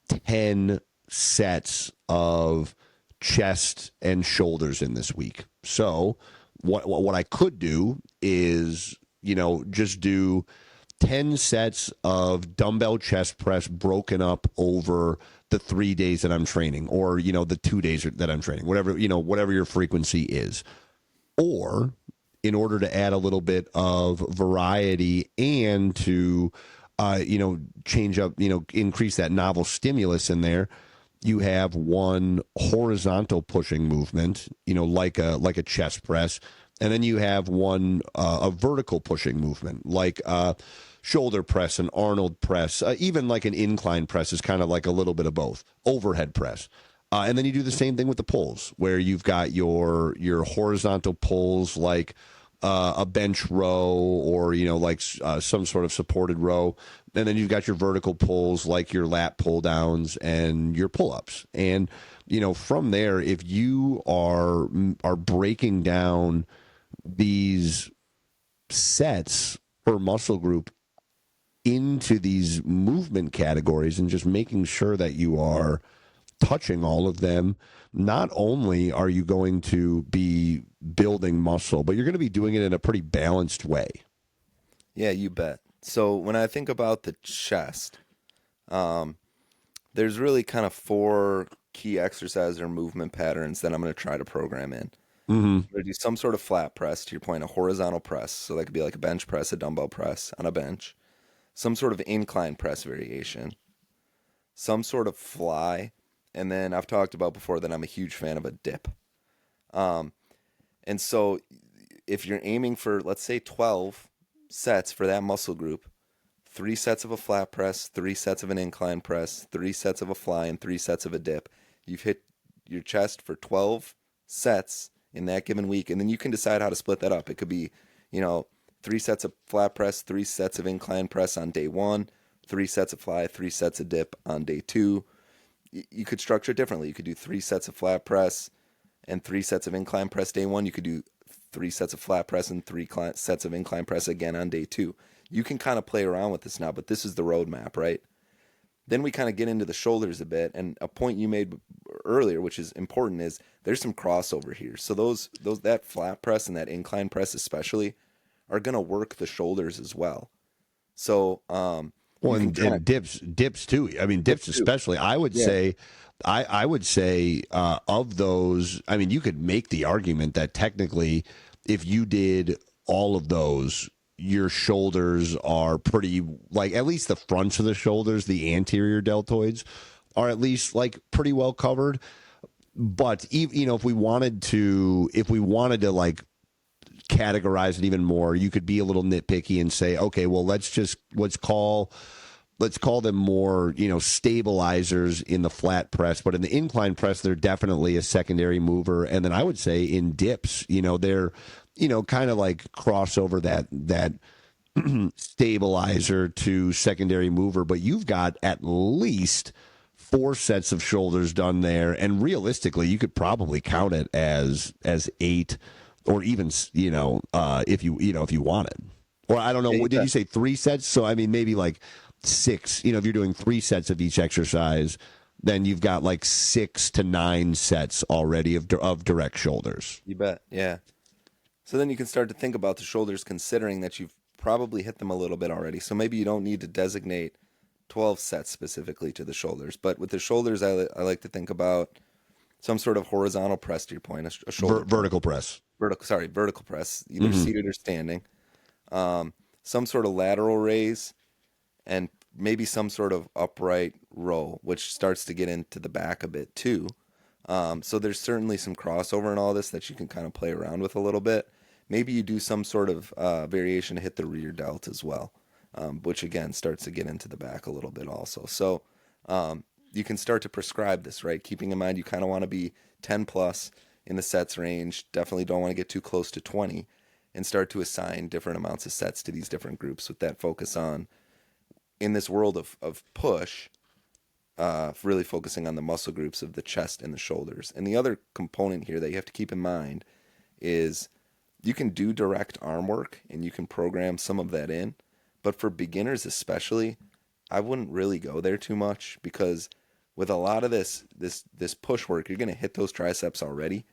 10 sets of chest and shoulders in this week. So what I could do is, just do 10 sets of dumbbell chest press broken up over the 3 days that I'm training, or, the 2 days that I'm training, whatever your frequency is. Or in order to add a little bit of variety and to, change up, increase that novel stimulus in there, you have one horizontal pushing movement, like a chest press. And then you have one, a vertical pushing movement, like shoulder press, an Arnold press, even like an incline press is kind of like a little bit of both, overhead press. And then you do the same thing with the pulls, where you've got your horizontal pulls like a bench row, or some sort of supported row, and then you've got your vertical pulls like your lat pull downs and your pull ups. And from there, if you are breaking down these sets per muscle group into these movement categories and just making sure that you are touching all of them, not only are you going to be building muscle, but you're going to be doing it in a pretty balanced way. Yeah, you bet. So when I think about the chest, um, there's really kind of four key exercise or movement patterns that I'm going to try to program in. Mm-hmm. We're going to do some sort of flat press, to your point, a horizontal press. So that could be like a bench press, a dumbbell press on a bench, some sort of incline press variation, some sort of fly, and then I've talked about before that I'm a huge fan of a dip. Um, and so if you're aiming for, let's say, 12 sets for that muscle group, 3 sets of a flat press, 3 sets of an incline press, 3 sets of a fly, and 3 sets of a dip. You've hit your chest for 12 sets in that given week, and then you can decide how to split that up. It could be, 3 sets of flat press, 3 sets of incline press on day one, 3 sets of fly, 3 sets of dip on day two. You could structure it differently. You could do 3 sets of flat press and 3 sets of incline press day one. You could do 3 sets of flat press and 3 sets of incline press again on day two. You can kind of play around with this now, but this is the roadmap, right? Then we kind of get into the shoulders a bit, and a point you made earlier, which is important, is there's some crossover here. So those that flat press and that incline press especially are going to work the shoulders as well. So Well, you can kind and of dips too. I mean, dips too. especially. I would Yeah, say, I would say of those. I mean, you could make the argument that technically, if you did all of those, your shoulders are pretty, like, at least the fronts of the shoulders, the anterior deltoids, are at least like pretty well covered. But if we wanted to like categorize it even more, you could be a little nitpicky and say, okay, well, let's call them more, stabilizers in the flat press, but in the incline press, they're definitely a secondary mover. And then I would say in dips, they're, kind of like crossover that stabilizer to secondary mover, but you've got at least 4 sets of shoulders done there, and realistically, you could probably count it as eight, or even if you wanted. Or I don't know, yeah, you what did bet. you say, 3 sets? So I mean, maybe like six. If you're doing 3 sets of each exercise, then you've got like 6 to 9 sets already of direct shoulders. You bet. Yeah. So then you can start to think about the shoulders, considering that you've probably hit them a little bit already. So maybe you don't need to designate 12 sets specifically to the shoulders. But with the shoulders, I like to think about some sort of horizontal press, to your point, a shoulder press, Vertical press. vertical press, either Hmm. seated or standing. Um, some sort of lateral raise, and maybe some sort of upright row, which starts to get into the back a bit too. So there's certainly some crossover in all this that you can kind of play around with a little bit. Maybe you do some sort of variation to hit the rear delt as well, which again starts to get into the back a little bit also. So you can start to prescribe this, right? Keeping in mind you kind of want to be 10 plus in the sets range. Definitely don't want to get too close to 20, and start to assign different amounts of sets to these different groups with that focus on, in this world of push, really focusing on the muscle groups of the chest and the shoulders. And the other component here that you have to keep in mind is you can do direct arm work and you can program some of that in. But for beginners especially, I wouldn't really go there too much, because with a lot of this push work, you're going to hit those triceps already.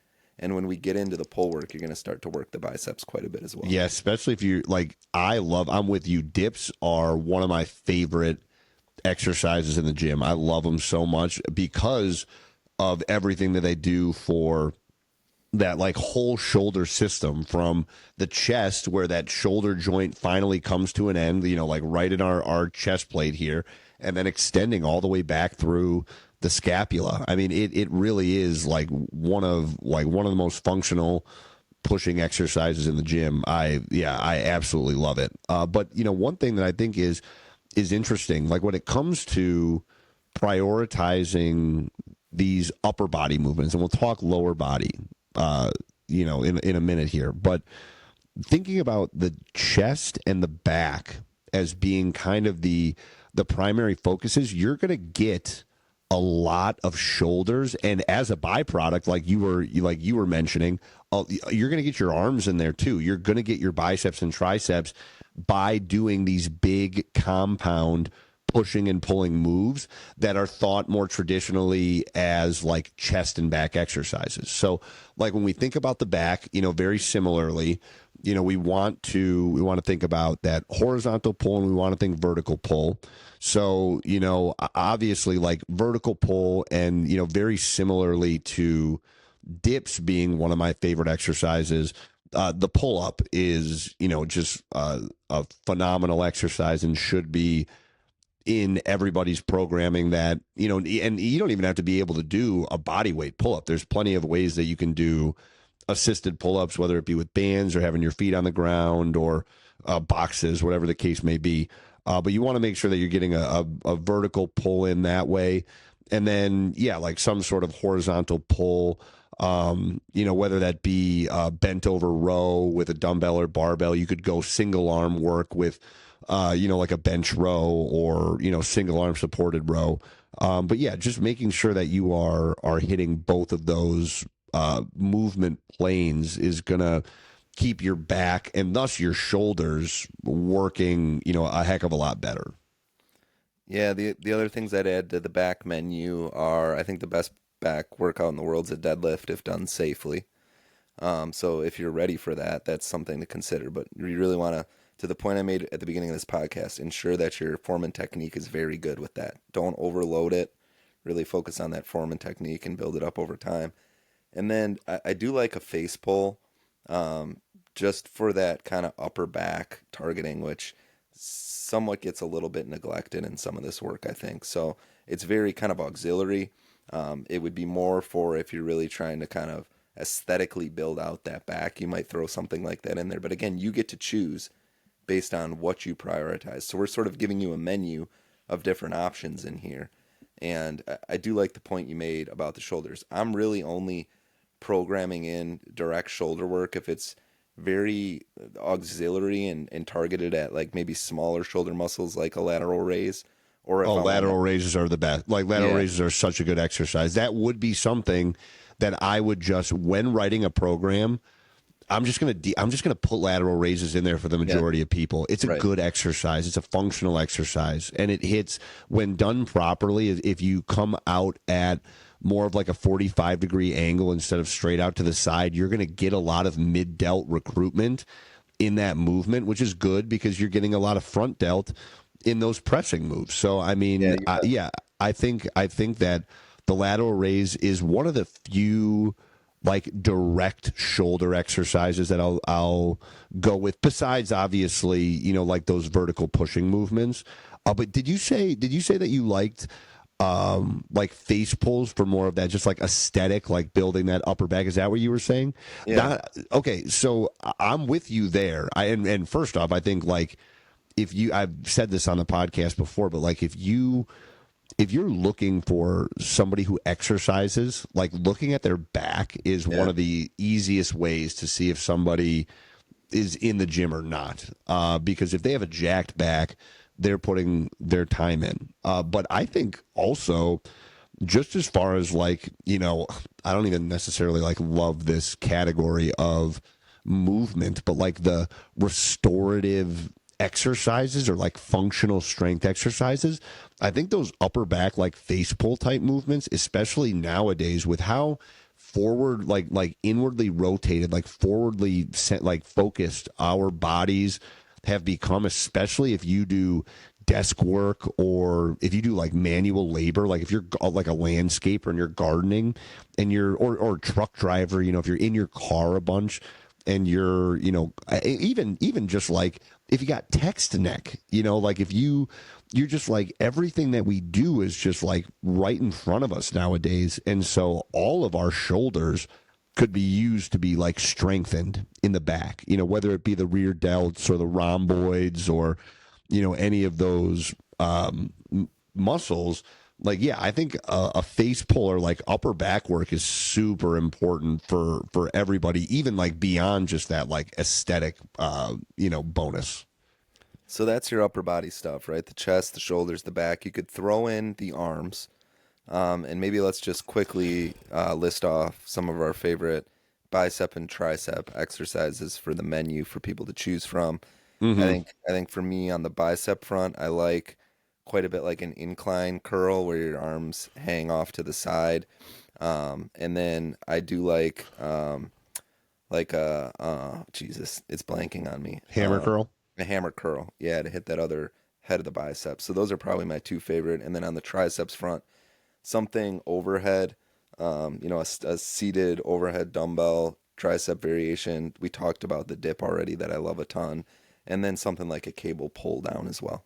And when we get into the pull work, you're going to start to work the biceps quite a bit as well. Yeah, especially if you like, I'm with you. Dips are one of my favorite exercises in the gym. I love them so much because of everything that they do for that like whole shoulder system, from the chest where that shoulder joint finally comes to an end, like right in our chest plate here, and then extending all the way back through the scapula. I mean, it really is like one of the most functional pushing exercises in the gym. I absolutely love it. But one thing that I think is interesting, like when it comes to prioritizing these upper body movements, and we'll talk lower body, in a minute here, but thinking about the chest and the back as being kind of the primary focuses, you're going to get a lot of shoulders, and as a byproduct, like you were mentioning, you're going to get your arms in there too. You're going to get your biceps and triceps by doing these big compound pushing and pulling moves that are thought more traditionally as like chest and back exercises. So like when we think about the back, very similarly, we want to think about that horizontal pull, and we want to think vertical pull. So, obviously like vertical pull, and, very similarly to dips being one of my favorite exercises, the pull up is, just a phenomenal exercise and should be in everybody's programming, that, and you don't even have to be able to do a body weight pull up. There's plenty of ways that you can do assisted pull ups, whether it be with bands or having your feet on the ground or boxes, whatever the case may be. But you want to make sure that you're getting a vertical pull in that way. And then, yeah, like some sort of horizontal pull, whether that be bent over row with a dumbbell or barbell. You could go single arm work with, like a bench row, or, single arm supported row. But yeah, just making sure that you are hitting both of those movement planes is going to keep your back and thus your shoulders working, a heck of a lot better. Yeah, the other things I'd add to the back menu are, I think the best back workout in the world is a deadlift if done safely. So if you're ready for that, that's something to consider. But you really want to the point I made at the beginning of this podcast, ensure that your form and technique is very good with that. Don't overload it. Really focus on that form and technique and build it up over time. And then I do like a face pull, just for that kind of upper back targeting, which somewhat gets a little bit neglected in some of this work, I think. So it's very kind of auxiliary. It would be more for if you're really trying to kind of aesthetically build out that back, you might throw something like that in there. But again, you get to choose based on what you prioritize. So we're sort of giving you a menu of different options in here. And I do like the point you made about the shoulders. I'm really only programming in direct shoulder work if it's very auxiliary and targeted at like maybe smaller shoulder muscles like a lateral raise, or if Oh, I want lateral to, raises are the best. Like lateral yeah, raises are such a good exercise. That would be something that I would just, when writing a program, I'm just gonna put lateral raises in there for the yeah, majority of people. It's a right, good exercise. It's a functional exercise, and it hits when done properly. If you come out at more of like a 45-degree angle instead of straight out to the side, you're gonna get a lot of mid delt recruitment in that movement, which is good because you're getting a lot of front delt in those pressing moves. So I yeah, mean, you bet. yeah, I think that the lateral raise is one of the few like direct shoulder exercises that I'll go with. Besides, obviously, like those vertical pushing movements. But did you say that you liked like face pulls for more of that, just like aesthetic, like building that upper back? Is that what you were saying? Yeah, Not okay. So I'm with you there. And first off, I think like I've said this on the podcast before, but like if you're looking for somebody who exercises, like looking at their back is yeah. one of the easiest ways to see if somebody is in the gym or not. Because if they have a jacked back, they're putting their time in. But I think also, just as far as like, I don't even necessarily like love this category of movement, but like the restorative exercises or like functional strength exercises, I think those upper back like face pull type movements, especially nowadays with how forward like inwardly rotated, like forwardly set, like focused our bodies have become, especially if you do desk work or if you do like manual labor, like if you're like a landscaper and you're gardening and or truck driver, if you're in your car a bunch and you're, even just like if you got text neck, like if you're just like everything that we do is just like right in front of us nowadays. And so all of our shoulders could be used to be like strengthened in the back, whether it be the rear delts or the rhomboids or, any of those muscles. Like, yeah, I think a face pull or like upper back work is super important for everybody, even like beyond just that like aesthetic, bonus. So that's your upper body stuff, right? The chest, the shoulders, the back. You could throw in the arms. And maybe let's just quickly list off some of our favorite bicep and tricep exercises for the menu for people to choose from. Hmm. I think for me on the bicep front, I like quite a bit like an incline curl where your arms hang off to the side. And then I do like a Jesus, it's blanking on me. Hammer curl. A hammer curl, yeah, to hit that other head of the bicep. So those are probably my two favorite. And then on the triceps front, something overhead, a seated overhead dumbbell tricep variation. We talked about the dip already that I love a ton, and then something like a cable pull down as well.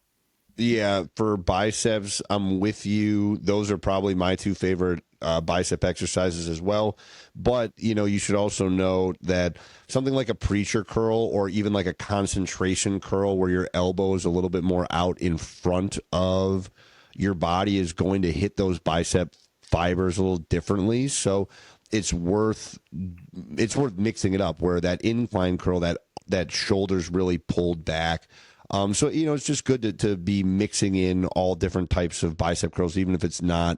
Yeah, for biceps, I'm with you. Those are probably my two favorite bicep exercises as well. But, you should also note that something like a preacher curl or even like a concentration curl where your elbow is a little bit more out in front of your body is going to hit those bicep fibers a little differently. So it's worth mixing it up where that incline curl, that shoulder's really pulled back. So it's just good to be mixing in all different types of bicep curls, even if it's not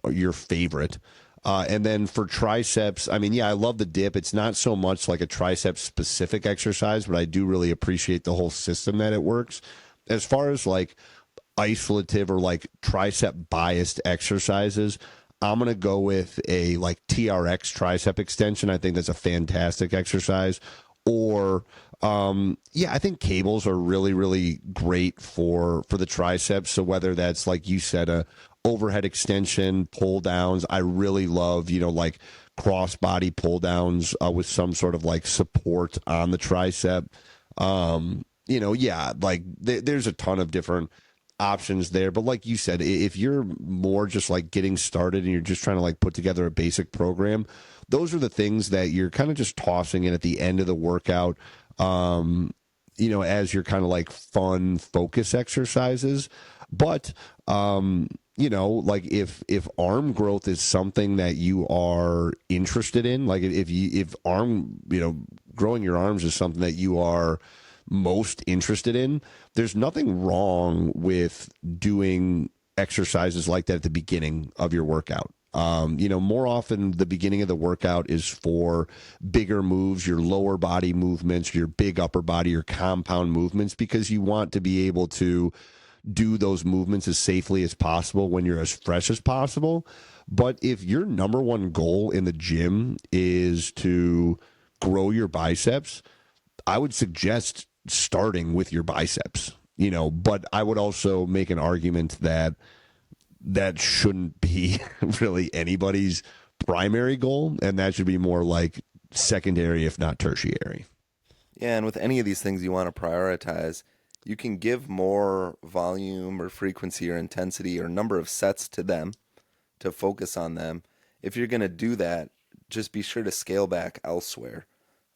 your favorite. And then for triceps, I mean, yeah, I love the dip. It's not so much like a tricep specific exercise, but I do really appreciate the whole system that it works. As far as like isolative or like tricep biased exercises, I'm going to go with a like TRX tricep extension. I think that's a fantastic exercise. Or yeah, I think cables are really, really great for the triceps. So whether that's like you said, a overhead extension, pull downs, I really love, like cross body pull downs with some sort of like support on the tricep. Yeah, like there's a ton of different options there. But like you said, if you're more just like getting started and you're just trying to like put together a basic program, those are the things that you're kind of just tossing in at the end of the workout. As your kind of like fun focus exercises. But like if arm growth is something that you are interested in, like if arm, growing your arms is something that you are most interested in, there's nothing wrong with doing exercises like that at the beginning of your workout. More often the beginning of the workout is for bigger moves, your lower body movements, your big upper body, your compound movements, because you want to be able to do those movements as safely as possible when you're as fresh as possible. But if your number one goal in the gym is to grow your biceps, I would suggest starting with your biceps, but I would also make an argument that shouldn't be really anybody's primary goal, and that should be more like secondary, if not tertiary. Yeah, and with any of these things you want to prioritize, you can give more volume or frequency or intensity or number of sets to them to focus on them. If you're going to do that, just be sure to scale back elsewhere.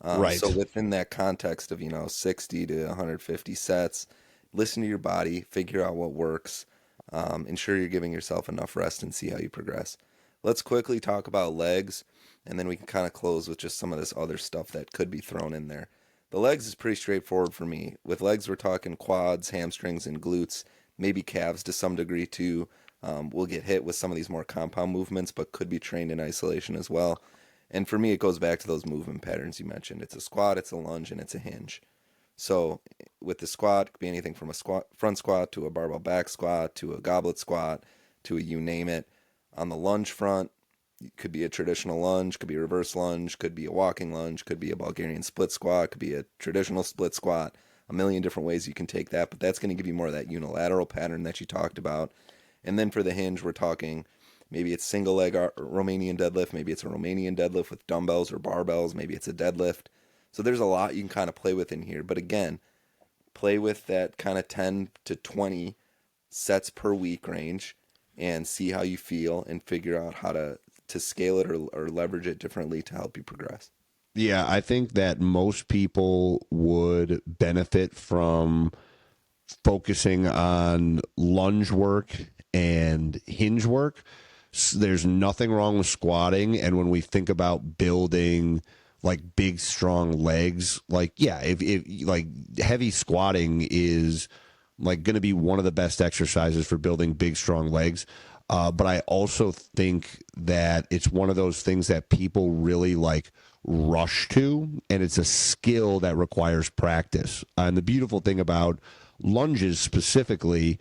So Right. within that context of 60 to 150 sets, listen to your body, figure out what works, ensure you're giving yourself enough rest, and see how you progress. Let's quickly talk about legs, and then we can kind of close with just some of this other stuff that could be thrown in there. The legs is pretty straightforward for me. With legs, we're talking quads, hamstrings, and glutes, maybe calves to some degree too. We'll get hit with some of these more compound movements, but could be trained in isolation as well. And for me, it goes back to those movement patterns you mentioned. It's a squat, it's a lunge, and it's a hinge. So with the squat, it could be anything from a squat, front squat to a barbell back squat to a goblet squat to a you name it. On the lunge front, it could be a traditional lunge, could be a reverse lunge, could be a walking lunge, could be a Bulgarian split squat, could be a traditional split squat. A million different ways you can take that, but that's going to give you more of that unilateral pattern that you talked about. And then for the hinge, we're talking maybe it's single leg Romanian deadlift, maybe it's a Romanian deadlift with dumbbells or barbells, maybe it's a deadlift. So there's a lot you can kind of play with in here. But again, play with that kind of 10 to 20 sets per week range and see how you feel and figure out how to scale it or leverage it differently to help you progress. Yeah, I think that most people would benefit from focusing on lunge work and hinge work. There's nothing wrong with squatting. And when we think about building like big, strong legs, like, yeah, if like heavy squatting is like going to be one of the best exercises for building big, strong legs. But I also think that it's one of those things that people really like rush to, and it's a skill that requires practice. And the beautiful thing about lunges specifically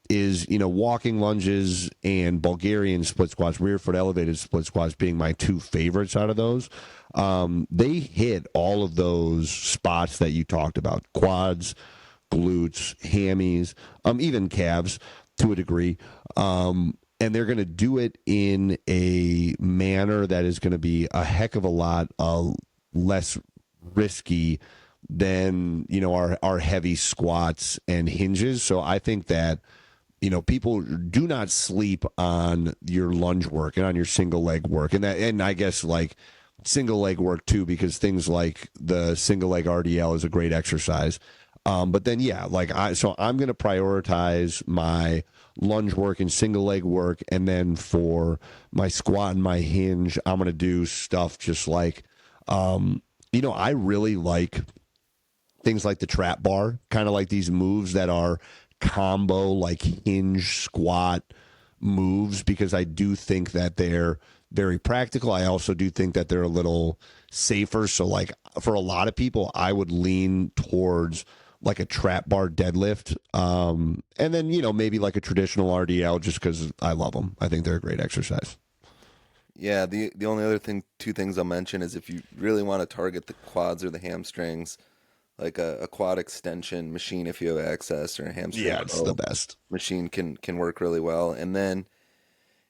is, walking lunges and Bulgarian split squats, rear foot elevated split squats being my two favorites out of those. They hit all of those spots that you talked about: quads, glutes, hammies, even calves to a degree. And they're going to do it in a manner that is going to be a heck of a lot less risky than, our heavy squats and hinges. So I think that, people do not sleep on your lunge work and on your single leg work. And I guess like single leg work too, because things like the single leg RDL is a great exercise. But then, yeah, so I'm going to prioritize my lunge work and single leg work. And then for my squat and my hinge, I'm going to do stuff just like, I really like things like the trap bar, kind of like these moves that are combo, like hinge squat moves, because I do think that they're very practical. I also do think that they're a little safer. So like for a lot of people, I would lean towards like a trap bar deadlift. And then, maybe like a traditional RDL, just because I love them. I think they're a great exercise. Yeah, the only other two things I'll mention is if you really want to target the quads or the hamstrings, like a quad extension machine, if you have access, or a hamstring Yeah, it's the best. machine can work really well. And then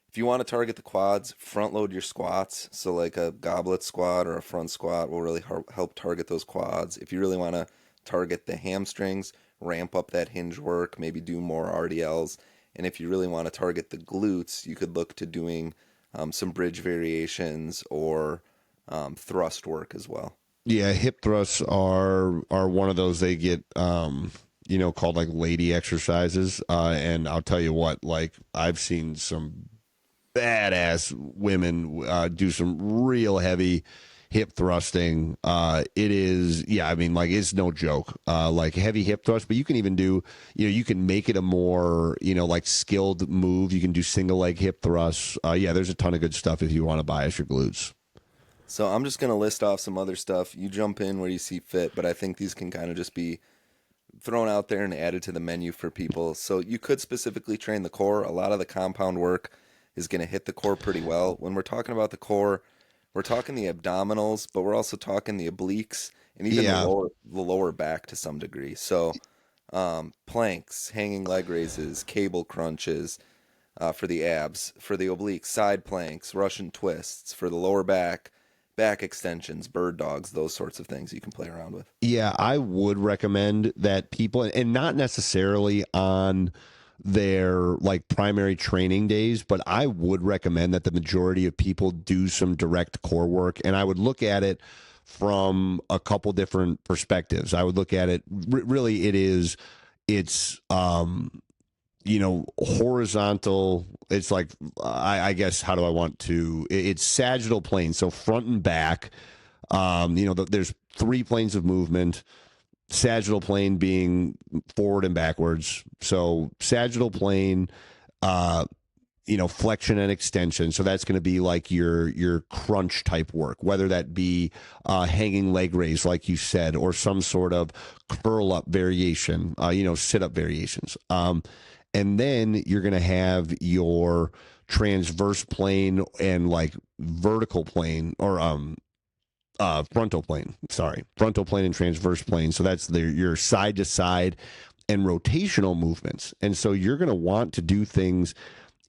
if you want to target the quads, front load your squats. So like a goblet squat or a front squat will really help target those quads. If you really want to target the hamstrings, ramp up that hinge work, maybe do more RDLs. And if you really want to target the glutes, you could look to doing some bridge variations or thrust work as well. Yeah, hip thrusts are one of those. They get called like lady exercises. And I'll tell you what, like I've seen some badass women do some real heavy hip thrusting. It is, yeah, I mean, like it's no joke. Like heavy hip thrust, but you can even do, you can make it a more, like skilled move. You can do single leg hip thrusts. Yeah, there's a ton of good stuff if you want to bias your glutes. So I'm just going to list off some other stuff. You jump in where you see fit, but I think these can kind of just be thrown out there and added to the menu for people. So you could specifically train the core. A lot of the compound work is going to hit the core pretty well. When we're talking about the core, we're talking the abdominals, but we're also talking the obliques and even the lower back to some degree. So planks, hanging leg raises, cable crunches for the abs, for the obliques, side planks, Russian twists, for the lower back, back extensions, bird dogs, those sorts of things you can play around with. Yeah, I would recommend that people, and not necessarily on their like primary training days, but I would recommend that the majority of people do some direct core work. And I would look at it from a couple different perspectives. I would look at it really, it's horizontal. It's like, I guess, how do I want to, it's sagittal plane. So front and back, there's three planes of movement, sagittal plane being forward and backwards. So sagittal plane, flexion and extension. So that's going to be like your crunch type work, whether that be hanging leg raise, like you said, or some sort of curl up variation, sit up variations. And then you're going to have your transverse plane and like vertical plane, or frontal plane. Sorry, frontal plane and transverse plane. So that's your side to side and rotational movements. And so you're going to want to do things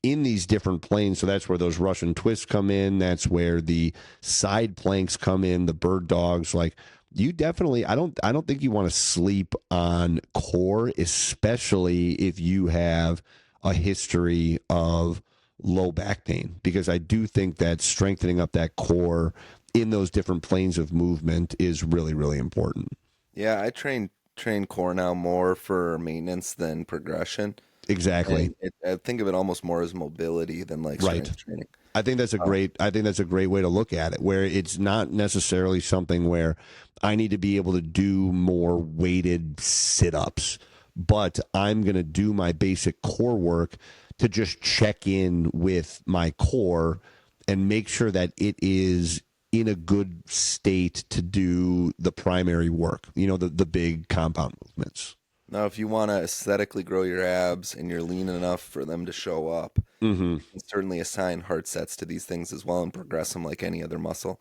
in these different planes. So that's where those Russian twists come in. That's where the side planks come in, the bird dogs. Like you definitely, I don't think you want to sleep on core, especially if you have a history of low back pain, because I do think that strengthening up that core in those different planes of movement is really, really important. Yeah, I train core now more for maintenance than progression. Exactly. I think of it almost more as mobility than like strength training. I think that's a great way to look at it, where it's not necessarily something where I need to be able to do more weighted sit-ups, but I'm going to do my basic core work to just check in with my core and make sure that it is in a good state to do the primary work, the big compound movements. Now, if you want to aesthetically grow your abs and you're lean enough for them to show up, Mm-hmm. you can certainly assign hard sets to these things as well and progress them like any other muscle.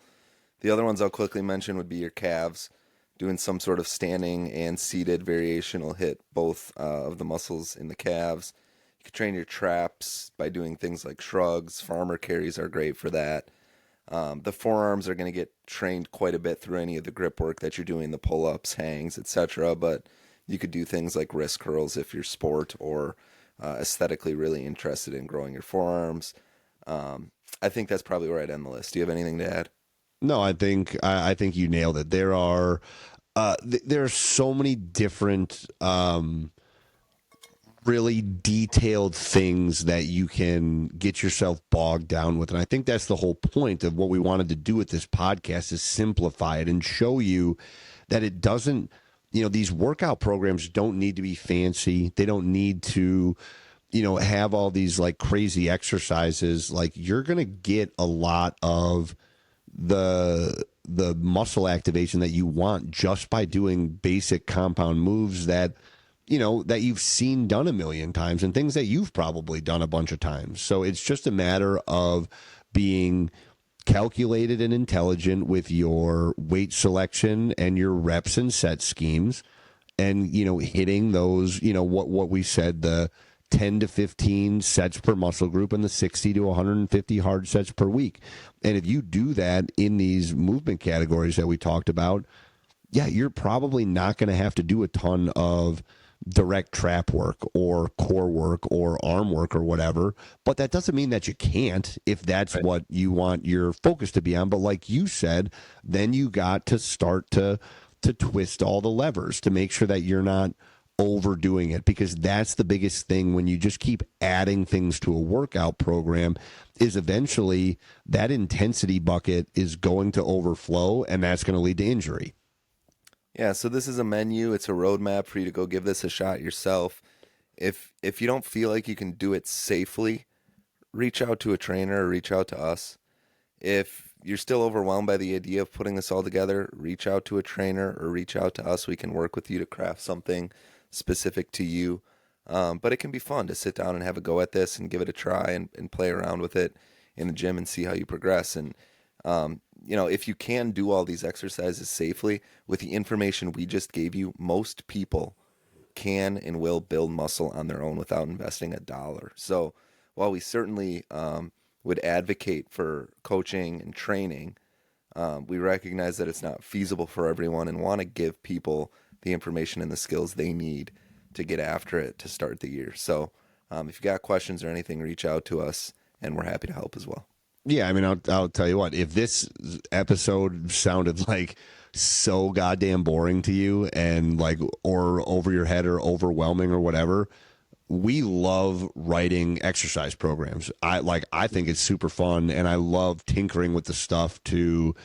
The other ones I'll quickly mention would be your calves, doing some sort of standing and seated variation will hit both of the muscles in the calves. You can train your traps by doing things like shrugs. Farmer carries are great for that. The forearms are going to get trained quite a bit through any of the grip work that you're doing, the pull-ups, hangs, etc. But you could do things like wrist curls if you're sport or aesthetically really interested in growing your forearms. I think that's probably where I'd end the list. Do you have anything to add? No, I think you nailed it. There are so many different really detailed things that you can get yourself bogged down with. And I think that's the whole point of what we wanted to do with this podcast is simplify it and show you that it doesn't, these workout programs don't need to be fancy. They don't need to, have all these like crazy exercises. Like you're going to get a lot of the muscle activation that you want just by doing basic compound moves that that you've seen done a million times and things that you've probably done a bunch of times. So it's just a matter of being calculated and intelligent with your weight selection and your reps and set schemes and hitting those what we said, the 10 to 15 sets per muscle group and the 60 to 150 hard sets per week. And if you do that in these movement categories that we talked about, yeah, you're probably not going to have to do a ton of direct trap work or core work or arm work or whatever. But that doesn't mean that you can't if that's right, what you want your focus to be on. But like you said, then you got to start to twist all the levers to make sure that you're not overdoing it, because that's the biggest thing when you just keep adding things to a workout program is eventually that intensity bucket is going to overflow and that's going to lead to injury. Yeah, so this is a menu. It's a roadmap for you to go give this a shot yourself. If you don't feel like you can do it safely, reach out to a trainer or reach out to us. If you're still overwhelmed by the idea of putting this all together, reach out to a trainer or reach out to us. We can work with you to craft something specific to you. But it can be fun to sit down and have a go at this and give it a try and play around with it in the gym and see how you progress. And, if you can do all these exercises safely with the information we just gave you, most people can and will build muscle on their own without investing a dollar. So while we certainly would advocate for coaching and training, we recognize that it's not feasible for everyone and want to give people the information and the skills they need to get after it to start the year. So if you've got questions or anything, reach out to us and we're happy to help as well. Yeah, I mean, I'll tell you what, if this episode sounded like so goddamn boring to you and like, or over your head or overwhelming or whatever, we love writing exercise programs. I think it's super fun and I love tinkering with the stuff to,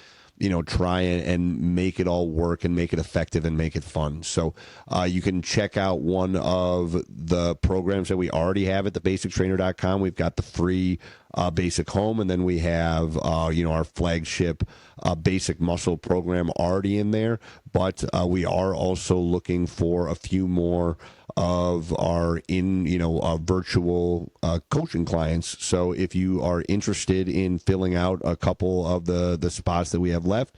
try and make it all work and make it effective and make it fun. So you can check out one of the programs that we already have at thebasictrainer.com. We've got the free basic home, and then we have our flagship basic muscle program already in there. But we are also looking for a few more of our virtual coaching clients. So if you are interested in filling out a couple of the spots that we have left,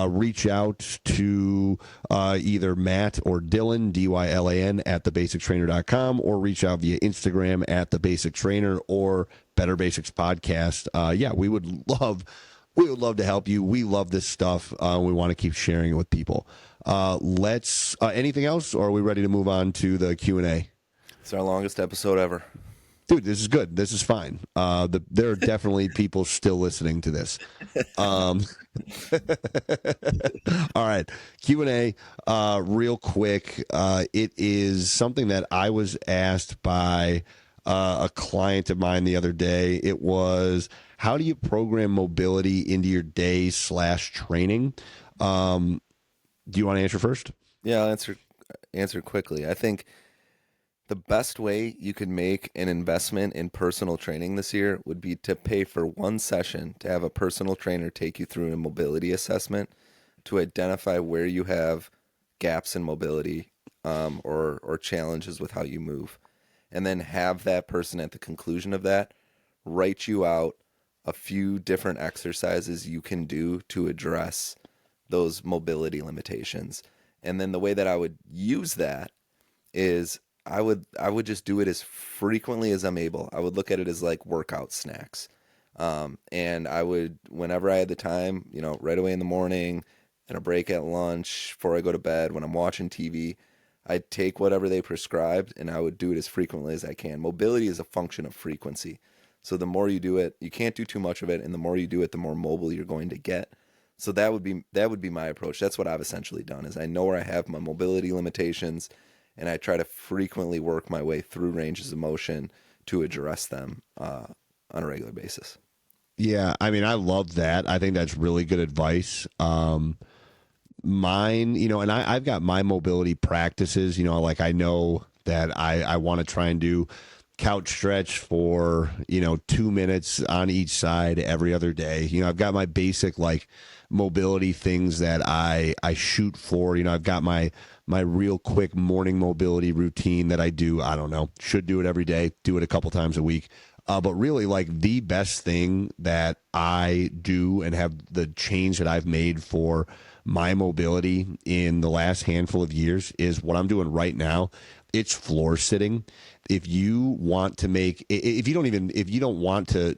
reach out to either Matt or Dylan, Dylan, at thebasictrainer.com, or reach out via Instagram at thebasictrainer or Better Basics Podcast. We would love to help you. We love this stuff. We want to keep sharing it with people. Let's anything else, or are we ready to move on to the Q&A? It's our longest episode ever. Dude, this is good. This is fine. There are definitely people still listening to this. All right, Q&A, real quick. It is something that I was asked by a client of mine the other day. It was, how do you program mobility into your day / training? Do you want to answer first? Yeah, I'll answer quickly. I think the best way you could make an investment in personal training this year would be to pay for one session to have a personal trainer take you through a mobility assessment to identify where you have gaps in mobility, or challenges with how you move. And then have that person at the conclusion of that write you out a few different exercises you can do to address those mobility limitations. And then the way that I would use that is I would just do it as frequently as I'm able. I would look at it as like workout snacks. And I would, whenever I had the time, right away in the morning, and a break at lunch, before I go to bed, when I'm watching TV, I'd take whatever they prescribed and I would do it as frequently as I can. Mobility is a function of frequency. So the more you do it, you can't do too much of it, and the more you do it, the more mobile you're going to get. So that would be my approach. That's what I've essentially done is I know where I have my mobility limitations, and I try to frequently work my way through ranges of motion to address them on a regular basis. Yeah, I mean, I love that. I think that's really good advice. Mine, and I've got my mobility practices, like I know that I want to try and do couch stretch for, 2 minutes on each side every other day. I've got my basic like mobility things that I shoot for. I've got my real quick morning mobility routine that I do. I don't know, should do it every day, do it a couple times a week. But really, like the best thing that I do and have the change that I've made for my mobility in the last handful of years is what I'm doing right now. It's floor sitting. If you want to make, if you don't want to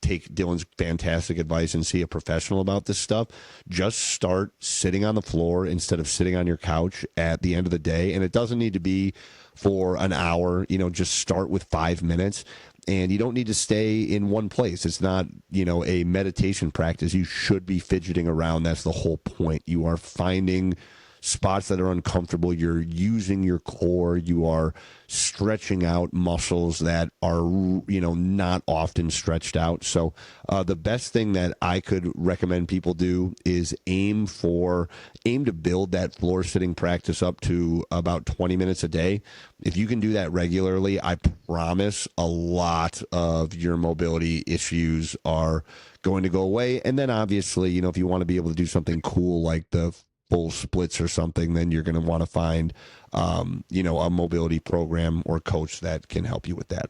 take Dylan's fantastic advice and see a professional about this stuff, just start sitting on the floor instead of sitting on your couch at the end of the day. And it doesn't need to be for an hour, just start with 5 minutes. And you don't need to stay in one place. It's not, a meditation practice. You should be fidgeting around. That's the whole point. You are finding spots that are uncomfortable. You're using your core. You are stretching out muscles that are, not often stretched out. So the best thing that I could recommend people do is aim to build that floor sitting practice up to about 20 minutes a day. If you can do that regularly, I promise a lot of your mobility issues are going to go away. And then obviously, if you want to be able to do something cool like the full splits or something, then you're going to want to find, a mobility program or coach that can help you with that.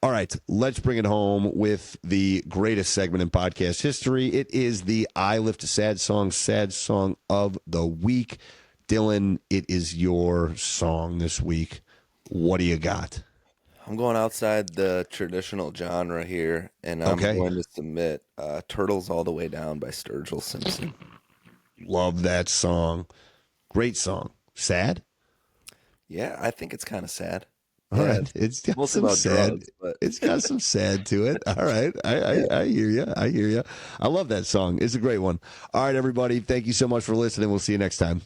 All right, let's bring it home with the greatest segment in podcast history. It is the I Lift a Sad Song of the week. Dylan, it is your song this week. What do you got? I'm going outside the traditional genre here, and I'm going to submit Turtles All the Way Down by Sturgill Simpson. Love that song. Great song. Sad? Yeah, I think it's kind of sad. All right. It's got Mostly some about sad. drugs, but It's got some sad to it. All right. I hear you. I hear you. I love that song. It's a great one. All right, everybody. Thank you so much for listening. We'll see you next time.